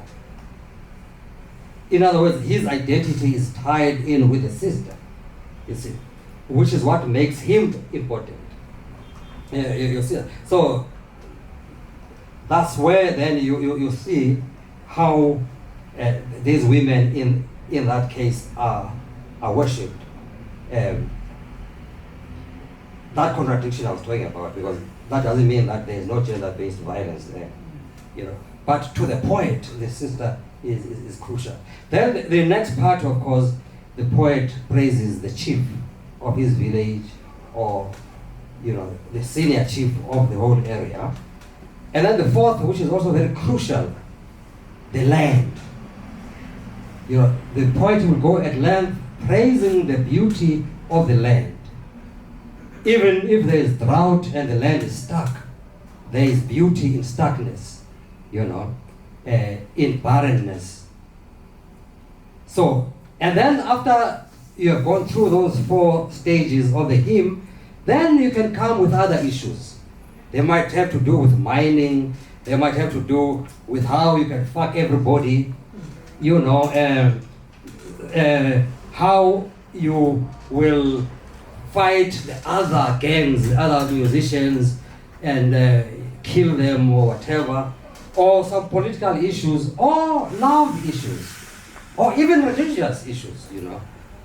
In other words, his identity is tied in with the sister, you see, which is what makes him important. You see, so that's where then you see how these women in that case are worshipped. That contradiction I was talking about, because that doesn't mean that there is no gender-based violence there, But to the point, the sister is crucial. Then the next part, of course, the poet praises the chief of his village, or the senior chief of the whole area. And then the fourth, which is also very crucial, the land. The poet will go at length praising the beauty of the land. Even if there is drought and the land is stuck, there is beauty in stuckness, in barrenness. So, and then after you have gone through those 4 stages of the hymn, then you can come with other issues. They might have to do with mining, they might have to do with how you can fuck everybody, how you will fight the other gangs, the other musicians, and kill them or whatever, or some political issues, or love issues, or even religious issues,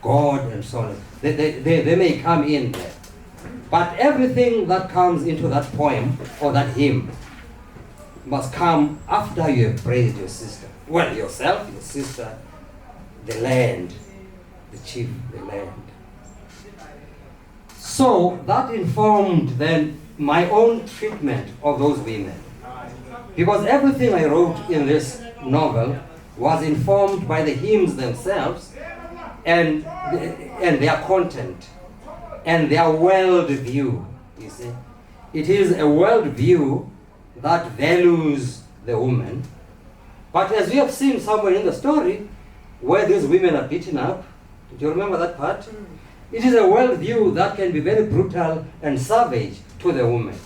God and so on. They may come in there. But everything that comes into that poem or that hymn must come after you have praised your sister. Well, yourself, your sister, the land, the chief, the land. So that informed then my own treatment of those women. Because everything I wrote in this novel was informed by the hymns themselves and their content and their world view, you see. It is a world view that values the woman. But as we have seen somewhere in the story, where these women are beaten up, do you remember that part? It is a world view that can be very brutal and savage to the woman.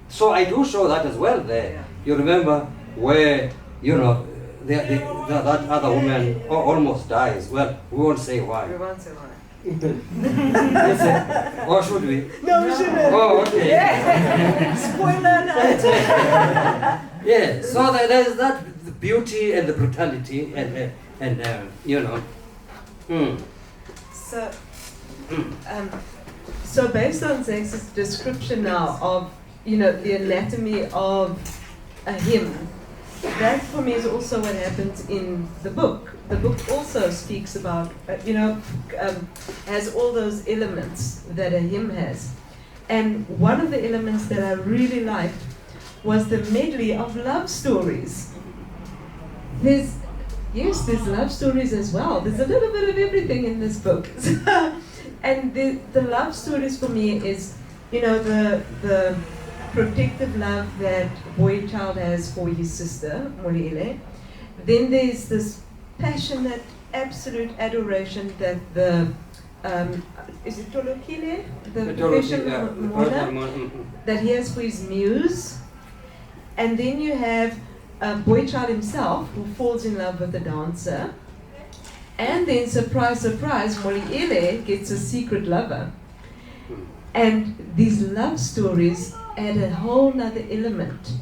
So I do show that as well there. You remember where, that other woman almost dies. Well, we won't say why.
We won't say why.
Or should we?
No, we shouldn't.
Oh, okay.
Yeah. Spoiler alert.
Yeah, so there's that beauty and the brutality and
So based on Zakes' description now of, the anatomy of a hymn, that for me is also what happens in the book. The book also speaks about, has all those elements that a hymn has. And one of the elements that I really liked was the medley of love stories. There's love stories as well. There's a little bit of everything in this book. And the love stories for me is, the protective love that boy child has for his sister, Moriele. Then there's this passionate, absolute adoration that the, is it Toloki, the professional mourner, that he has for his muse. And then you have boy child himself, who falls in love with the dancer. And then, surprise, surprise, Moliele gets a secret lover. And these love stories add a whole nother element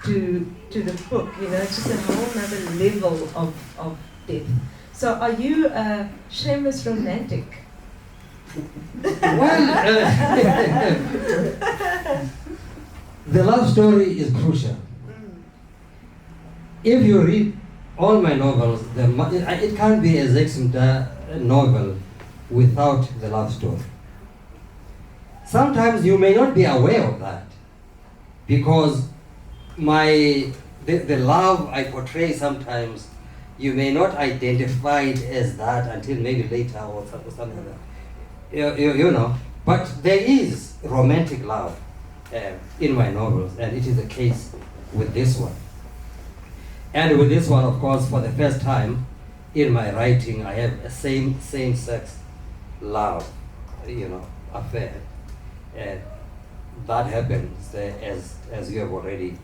to the book, it's just a whole nother level of depth. So are you a shameless romantic?
Well, the love story is crucial. If you read all my novels, it can't be a Zakes Mda novel without the love story. Sometimes you may not be aware of that, because the love I portray sometimes, you may not identify it as that until maybe later or something like that. But there is romantic love in my novels, and it is the case with this one. And with this one, of course, for the first time in my writing, I have a same-sex love, affair. That happens as you have already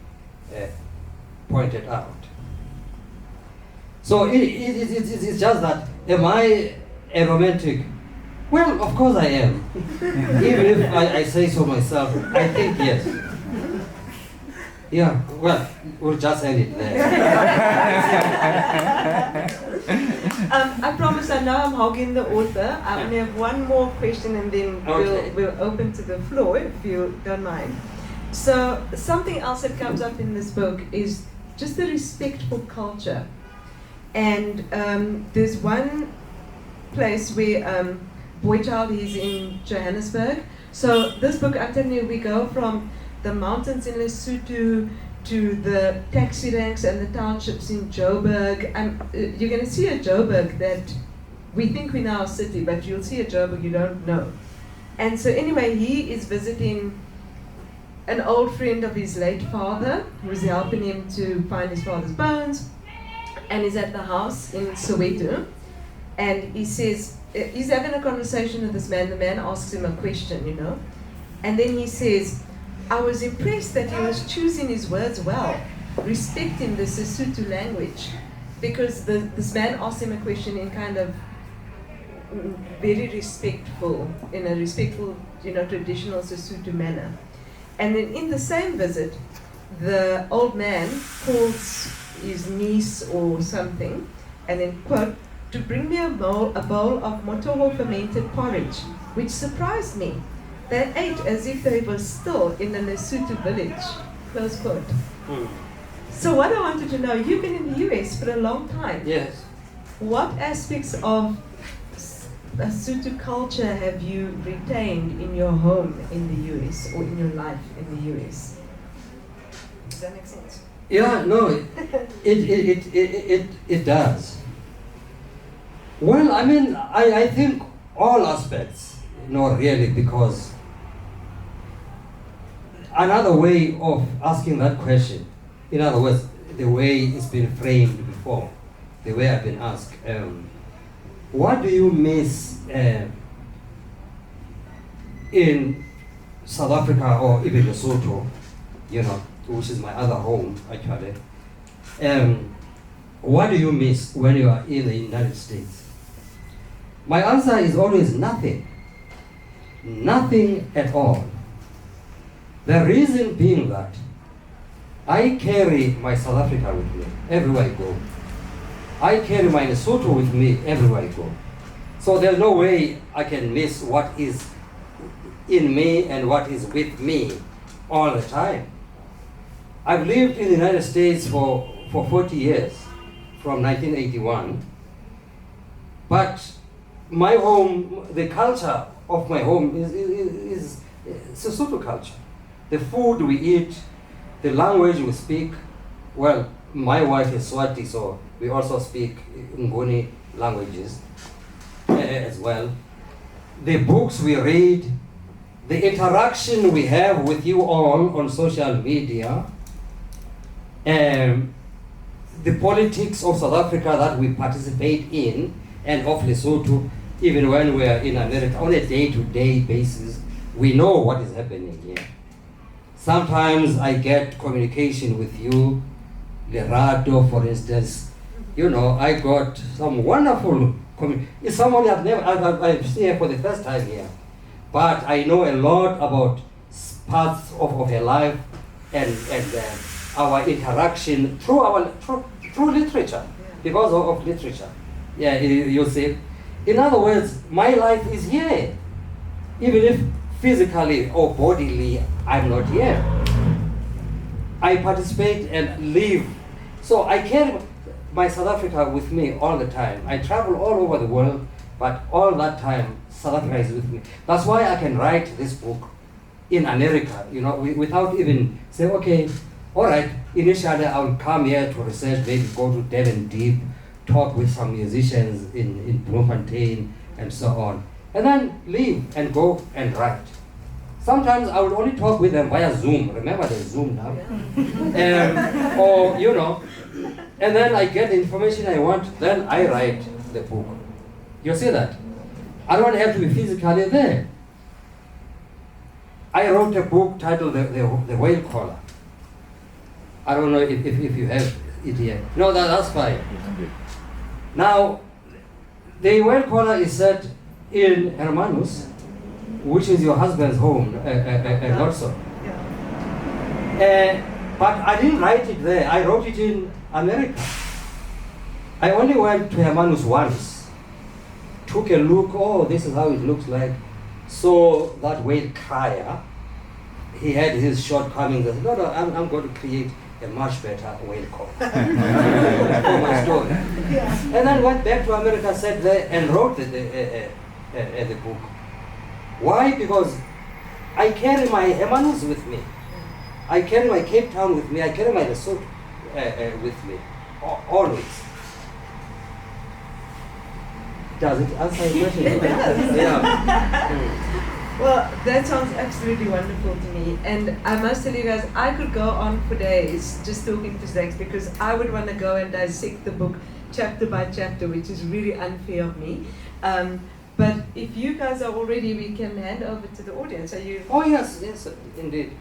pointed out. So it's just that, am I a romantic? Well, of course I am. Even if I say so myself, I think yes. Yeah, well, we'll just end it there.
I promise I know I'm hogging the author. I only have one more question and then we'll open to the floor if you don't mind. So something else that comes up in this book is just the respectful culture. And there's one place where Boychild is in Johannesburg. So this book, I'm telling you, we go from the mountains in Lesotho to the taxi ranks and the townships in Joburg. You're going to see a Joburg that we think we know a city, but you'll see a Joburg you don't know. And so anyway, he is visiting an old friend of his late father, who's helping him to find his father's bones, and he's at the house in Soweto. And he says, he's having a conversation with this man. The man asks him a question, and then he says, I was impressed that he was choosing his words well, respecting the Sesotho language, because this man asked him a question in kind of very respectful, in a respectful, traditional Sesotho manner. And then in the same visit, the old man calls his niece or something, and then quote, to bring me a bowl of motoho fermented porridge, which surprised me. They ate as if they were still in a Lesotho village, close quote. So what I wanted to know, you've been in the US for a long time.
Yes.
What aspects of Lesotho culture have you retained in your home in the US or in your life in the US? Does that make sense?
Yeah, no, it does. Well, I think all aspects, really, because another way of asking that question, in other words, the way it's been framed before, the way I've been asked, what do you miss in South Africa or even Lesotho, which is my other home, actually. What do you miss when you are in the United States? My answer is always nothing. Nothing at all. The reason being that I carry my South Africa with me everywhere I go. I carry my Lesotho with me everywhere I go. So there's no way I can miss what is in me and what is with me all the time. I've lived in the United States for 40 years, from 1981. But my home, the culture of my home is Sesotho culture. The food we eat, the language we speak. Well, my wife is Swati, so we also speak Nguni languages as well. The books we read, the interaction we have with you all on social media, the politics of South Africa that we participate in, and of Lesotho, even when we are in America, on a day-to-day basis, we know what is happening here. Sometimes I get communication with you, Lerato, for instance. I got some wonderful community. It's someone I'm here for the first time here, but I know a lot about parts of her life and our interaction through literature, because of literature. Yeah, you see. In other words, my life is here, even if physically or bodily I'm not here. I participate and live. So I carry my South Africa with me all the time. I travel all over the world, but all that time South Africa is with me. That's why I can write this book in America, without even saying, okay, all right, initially I will come here to research, maybe go to Devon Deep, talk with some musicians in Bloemfontein and so on, and then leave and go and write. Sometimes I will only talk with them via Zoom. Remember there's Zoom now? And then I get the information I want, then I write the book. You see that? I don't have to be physically there. I wrote a book titled The Whale Caller. I don't know if you have it here. No, that's fine. Now, the Whale Caller is set in Hermanus, which is your husband's home, also. But I didn't write it there. I wrote it in America. I only went to Hermanus once, took a look, oh, this is how it looks like. So that whale crier, he had his shortcomings. No, I'm going to create a much better whale call for my story. And then went back to America, sat there and wrote the book. Why? Because I carry my Hermanus with me. I carry my Cape Town with me. I carry my Lesotho with me, always. Does it answer your question?
It does.
Yeah.
Well, that sounds absolutely wonderful to me. And I must tell you guys, I could go on for days just talking to Zakes, because I would want to go and dissect the book chapter by chapter, which is really unfair of me. But if you guys are all ready, we can hand over to the audience. Are you?
Oh, yes, indeed.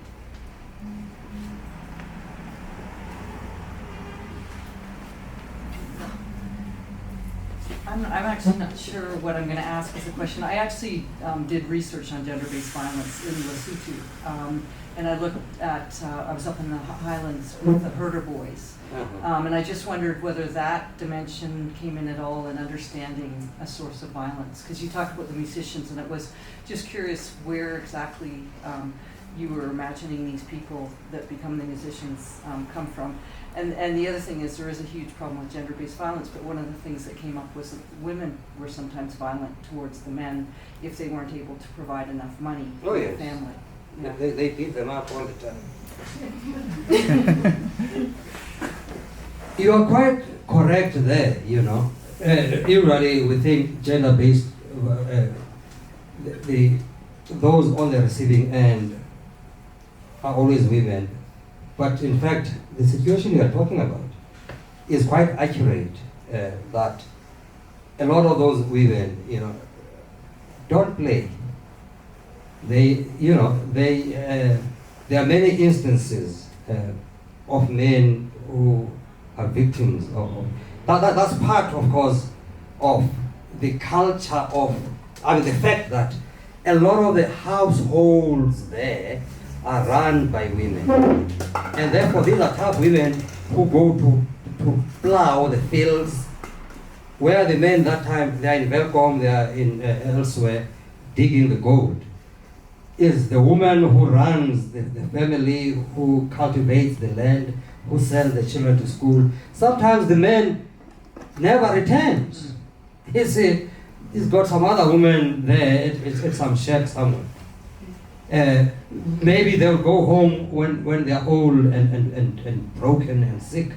I'm actually not sure what I'm going to ask as a question. I actually did research on gender-based violence in Lesotho, and I looked at, I was up in the highlands with the herder boys, and I just wondered whether that dimension came in at all in understanding a source of violence. Because you talked about the musicians, and it was just curious where exactly you were imagining these people that become the musicians come from. And the other thing is there is a huge problem with gender-based violence, but one of the things that came up was that women were sometimes violent towards the men if they weren't able to provide enough money for the family. Yeah.
They beat them up all the time. You are quite correct there, Usually we think gender-based, those on the receiving end are always women. But in fact, the situation we are talking about is quite accurate, that a lot of those women, don't play. There are many instances of men who are victims of that's part, of course, of the culture the fact that a lot of the households there are run by women. And therefore these are tough women who go to plow the fields, where the men that time, they are in Welkom, they are in elsewhere, digging the gold. Is the woman who runs the family, who cultivates the land, who sends the children to school. Sometimes the man never returns. He's got some other woman there at some shack somewhere. Maybe they'll go home when they're old and broken and sick,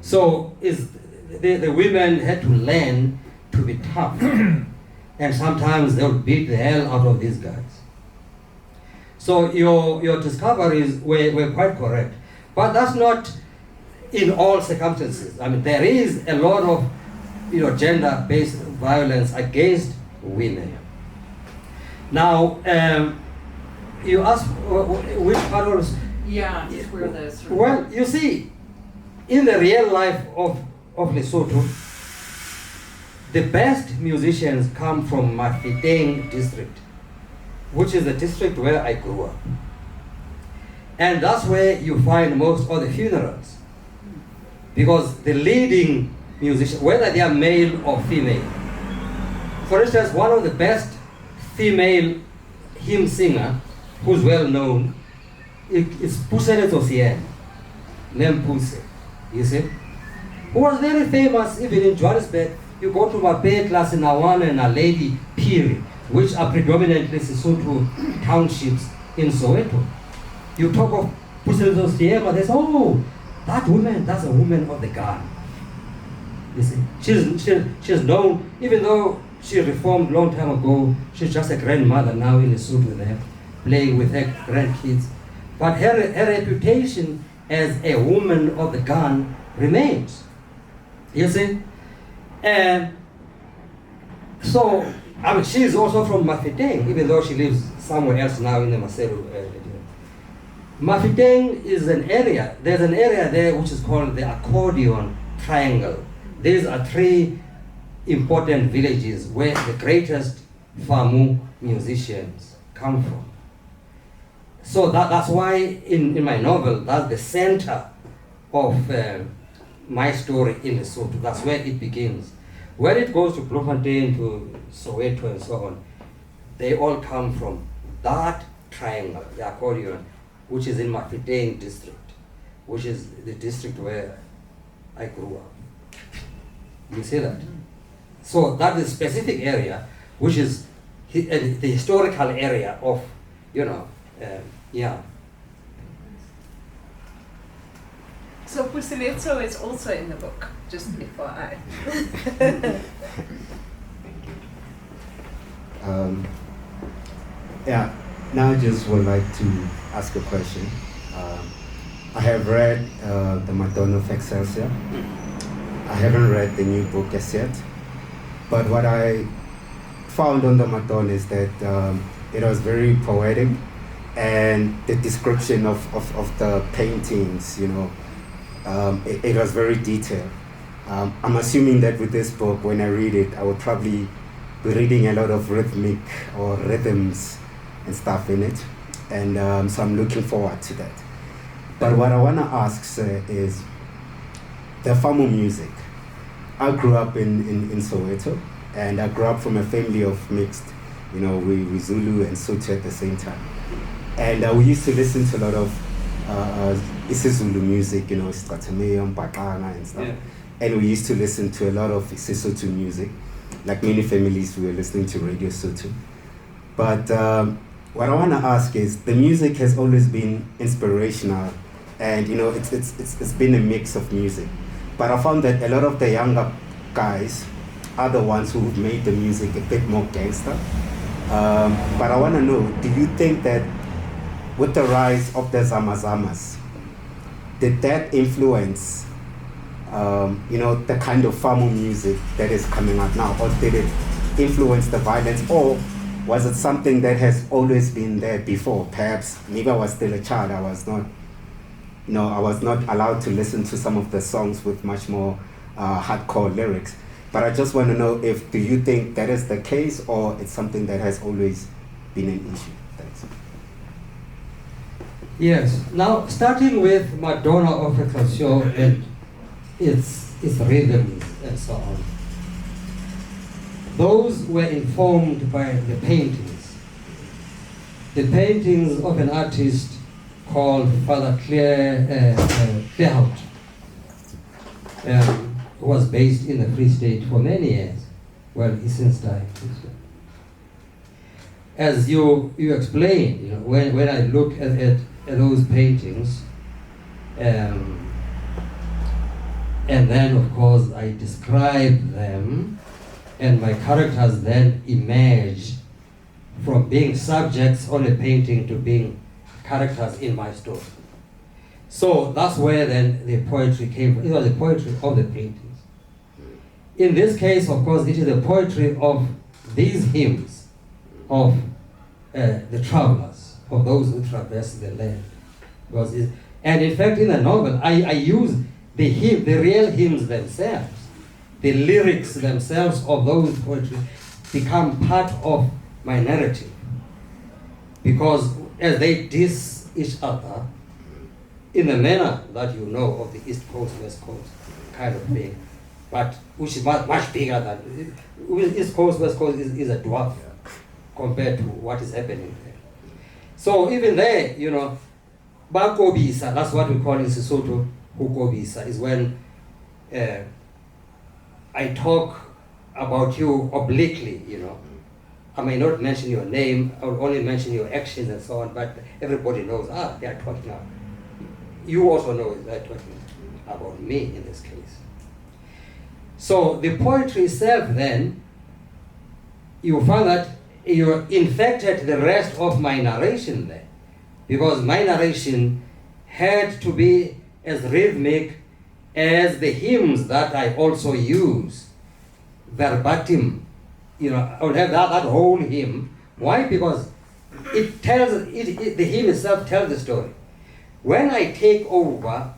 So the women had to learn to be tough. And sometimes they'll beat the hell out of these guys. So your discoveries were quite correct. But that's not in all circumstances. There is a lot of gender-based violence against women. Now, you asked which part was...
Yeah, just where the...
Well, you see, in the real life of Lesotho, the best musicians come from Mafeteng district, which is the district where I grew up. And that's where you find most of the funerals. Because the leading musicians, whether they are male or female, for instance, one of the best female hymn singer who's well known is Puseletso Siena, named Puse, you see, who was very famous even in Johannesburg. You go to Mapei class in Awana and a lady Piri, which are predominantly Sesotho townships in Soweto. You talk of Puseletso Siena, they say, oh, that woman, that's a woman of the gun. You see, she's known, even though she reformed long time ago, she's just a grandmother now in Lesotho there, playing with her grandkids. But her reputation as a woman of the gun remains. You see? And so, I mean, she's also from Mafeteng, even though she lives somewhere else now in the Maseru area. Mafeteng is an area, there's an area there which is called the Accordion Triangle. These are three important villages where the greatest Famo musicians come from. So that's why in my novel, that's the center of my story in Lesotho. That's where it begins. When it goes to Bloemfontein, to Soweto and so on, they all come from that triangle, the accordion, which is in Mafeteng district, which is the district where I grew up. You see that? So that is a specific area, which is the historical area of, yeah.
So Puseletso is also in the book, just FYI.
Yeah, now I just would like to ask a question. I have read the Madonna of Excelsior. I haven't read the new book as yet, but what I found on the Madonna is that it was very poetic, and the description of the paintings, it was very detailed. I'm assuming that with this book, when I read it, I will probably be reading a lot of rhythmic or rhythms and stuff in it, and so I'm looking forward to that. But what I want to ask is the Famo music. I grew up in Soweto, and I grew up from a family of mixed, we Zulu and Sotho at the same time. And we used to listen to a lot of isiZulu music, Sikatemeyo, Mbaqanga and stuff. Yeah. And we used to listen to a lot of Sesotho music. Like many families, we were listening to Radio Sotho. But what I want to ask is, the music has always been inspirational, and it's been a mix of music. But I found that a lot of the younger guys are the ones who've made the music a bit more gangster. But I want to know, do you think that with the rise of the zama-zamas, did that influence, the kind of Famo music that is coming out now, or did it influence the violence, or was it something that has always been there before? Perhaps maybe I was still a child, I was not allowed to listen to some of the songs with much more hardcore lyrics. But I just want to know, do you think that is the case, or it's something that has always been an issue? Thanks.
Yes. Now, starting with Madonna of Excelsior and its rhythms and so on. Those were informed by the paintings. The paintings of an artist called Father Clairhout, who was based in the Free State for many years. Well, he since died. As you explained, when I look at those paintings, and then of course I describe them, and my characters then emerge from being subjects on a painting to being characters in my story. So that's where then the poetry came from. It was the poetry of the paintings. In this case, of course, it is the poetry of these hymns of the travelers, of those who traverse the land. And in fact, in the novel, I use the real hymns themselves the lyrics themselves of those poetry become part of my narrative. Because as they diss each other, in the manner that you know of the East Coast, West Coast kind of thing, but which is much bigger than, East Coast, West Coast is a dwarf compared to what is happening there. So even there, you know, bakobisa, that's what we call in Sesotho, hukobisa, is when I talk about you obliquely, you know. I may not mention your name, I will only mention your actions and so on, but everybody knows, they are talking about. You also know they're talking about me in this case. So the poetry itself then, you find that you infected the rest of my narration there, because my narration had to be as rhythmic as the hymns that I also use verbatim. You know, I would have that whole hymn. Why? Because it tells, the hymn itself tells the story. When I take over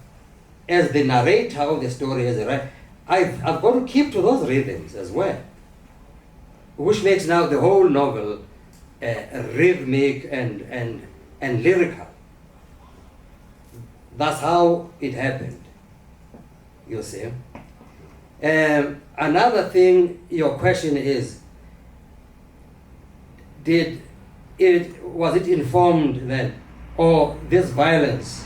as the narrator of the story, I've got to keep to those rhythms as well, which makes now the whole novel rhythmic and lyrical. That's how it happened, you see. Another thing, your question is, was it informed then, or this violence?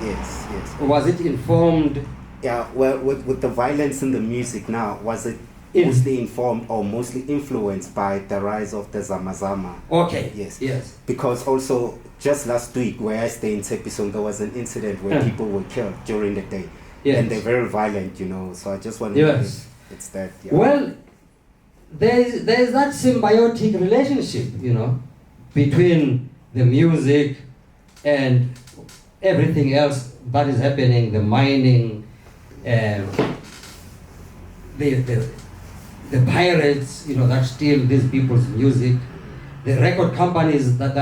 Yes.
Was it informed?
Yeah, well, with the violence in the music now, was it mostly informed or mostly influenced by the rise of the zama-zama?
Okay.
Yes. Because also, just last week, where I stay in Tepisong, there was an incident where people were killed during the day.
Yes.
And they're very violent, you know, so I just want to know if it's that. Yeah.
Well, there is that symbiotic relationship, you know, between the music and everything else that is happening, the mining, the pirates, you know, that steal these people's music, the record companies that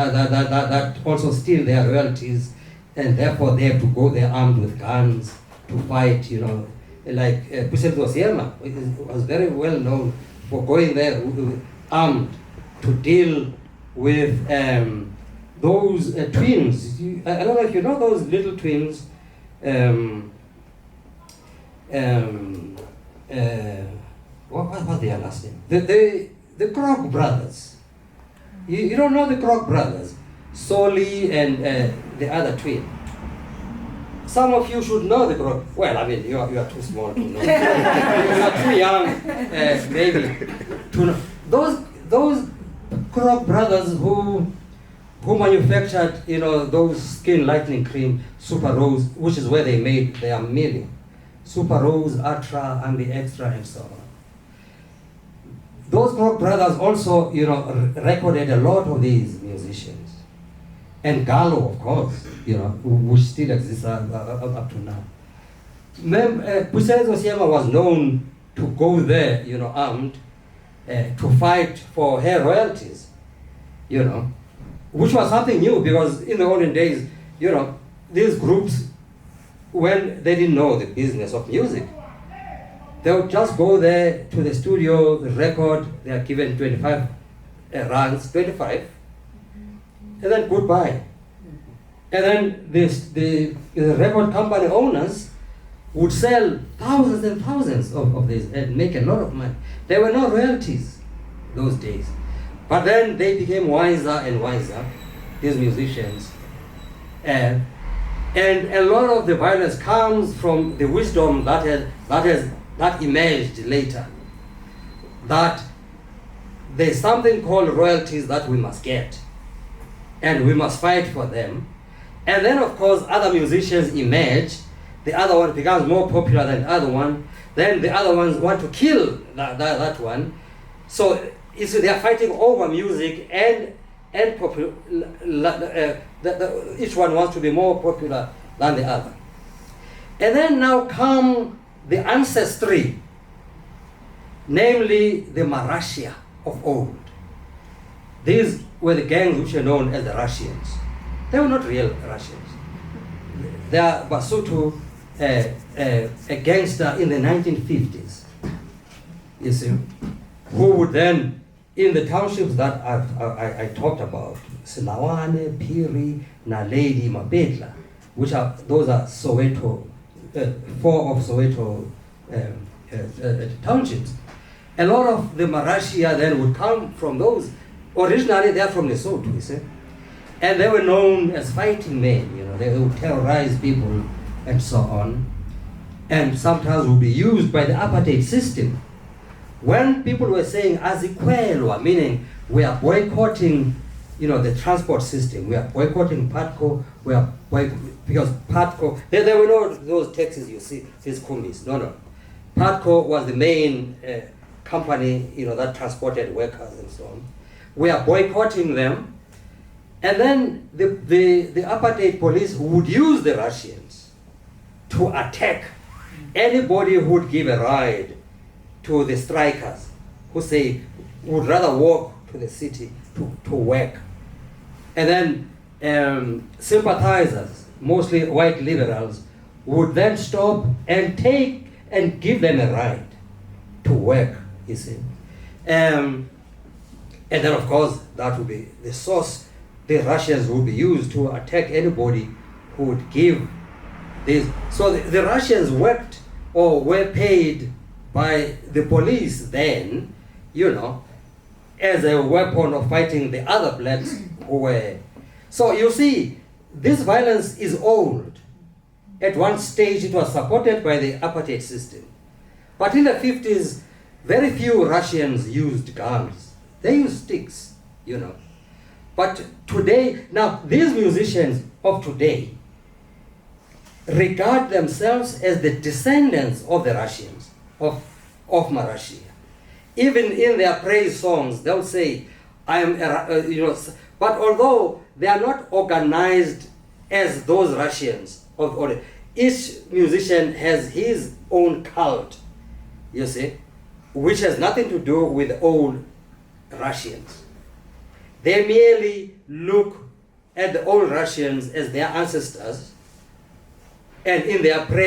also steal their royalties, and therefore they have to go there armed with guns to fight, you know, like Pusel was very well known for going there armed to deal with those twins. I don't know if you know those little twins. What was their last name? The Krog brothers. You don't know the Krog brothers, Soli and the other twin. Some of you should know the Krog. Well, I mean, you are too small to know. You are too young, maybe, to know. Those Krog brothers who manufactured, you know, those skin lightening cream, Super Rose, which is where they made their million. Super Rose, Ultra, and the Extra, and so on. Those Krog brothers also, you know, recorded a lot of these musicians. And Gallo, of course, you know, which still exists up to now. Pusela Zosiema was known to go there, you know, armed, to fight for her royalties, you know, which was something new, because in the olden days, you know, these groups, when they didn't know the business of music, they would just go there to the studio, the record, they are given 25 runs, 25, and then goodbye. And then the record company owners would sell thousands and thousands of these and make a lot of money. There were no royalties those days. But then they became wiser and wiser, these musicians. And a lot of the violence comes from the wisdom that emerged later. That there's something called royalties that we must get. And we must fight for them. And then, of course, other musicians emerge. The other one becomes more popular than the other one. Then the other ones want to kill that one. So they are fighting over music and each one wants to be more popular than the other. And then now come the ancestry, namely the Marashia of old. These were the gangs which are known as the Russians. They were not real Russians. They are Basotho, a gangster in the 1950s. you see, who would then, in the townships that I talked about, Sinawane, Piri, Naledi, Mabetla, those are Soweto, 4 of Soweto townships. A lot of the Marashia then would come from those. Originally, they are from Lesotho, you see. And they were known as fighting men, you know, they would terrorize people and so on. And sometimes would be used by the apartheid system. When people were saying azikwelwa, meaning we are boycotting, you know, the transport system, we are boycotting PATCO, because PATCO, there were no those taxis you see, these kumbis, no. PATCO was the main company, you know, that transported workers and so on. We are boycotting them, and then the apartheid police would use the Russians to attack anybody who would give a ride to the strikers, who say would rather walk to the city to work. And then sympathizers, mostly white liberals, would then stop and take and give them a ride to work, you see. And then, of course, that would be the source. The Russians would be used to attack anybody who would give this. So the Russians worked or were paid by the police then, you know, as a weapon of fighting the other blacks who were. So you see, this violence is old. At one stage, it was supported by the apartheid system. But in the 50s, very few Russians used guns. They used sticks, you know. But today, now these musicians of today regard themselves as the descendants of the Russians, of Marashia. Even in their praise songs, they'll say, I am, you know, but although they are not organized as those Russians, each musician has his own cult, you see, which has nothing to do with old Russians. They merely look at the old Russians as their ancestors, and in their praise,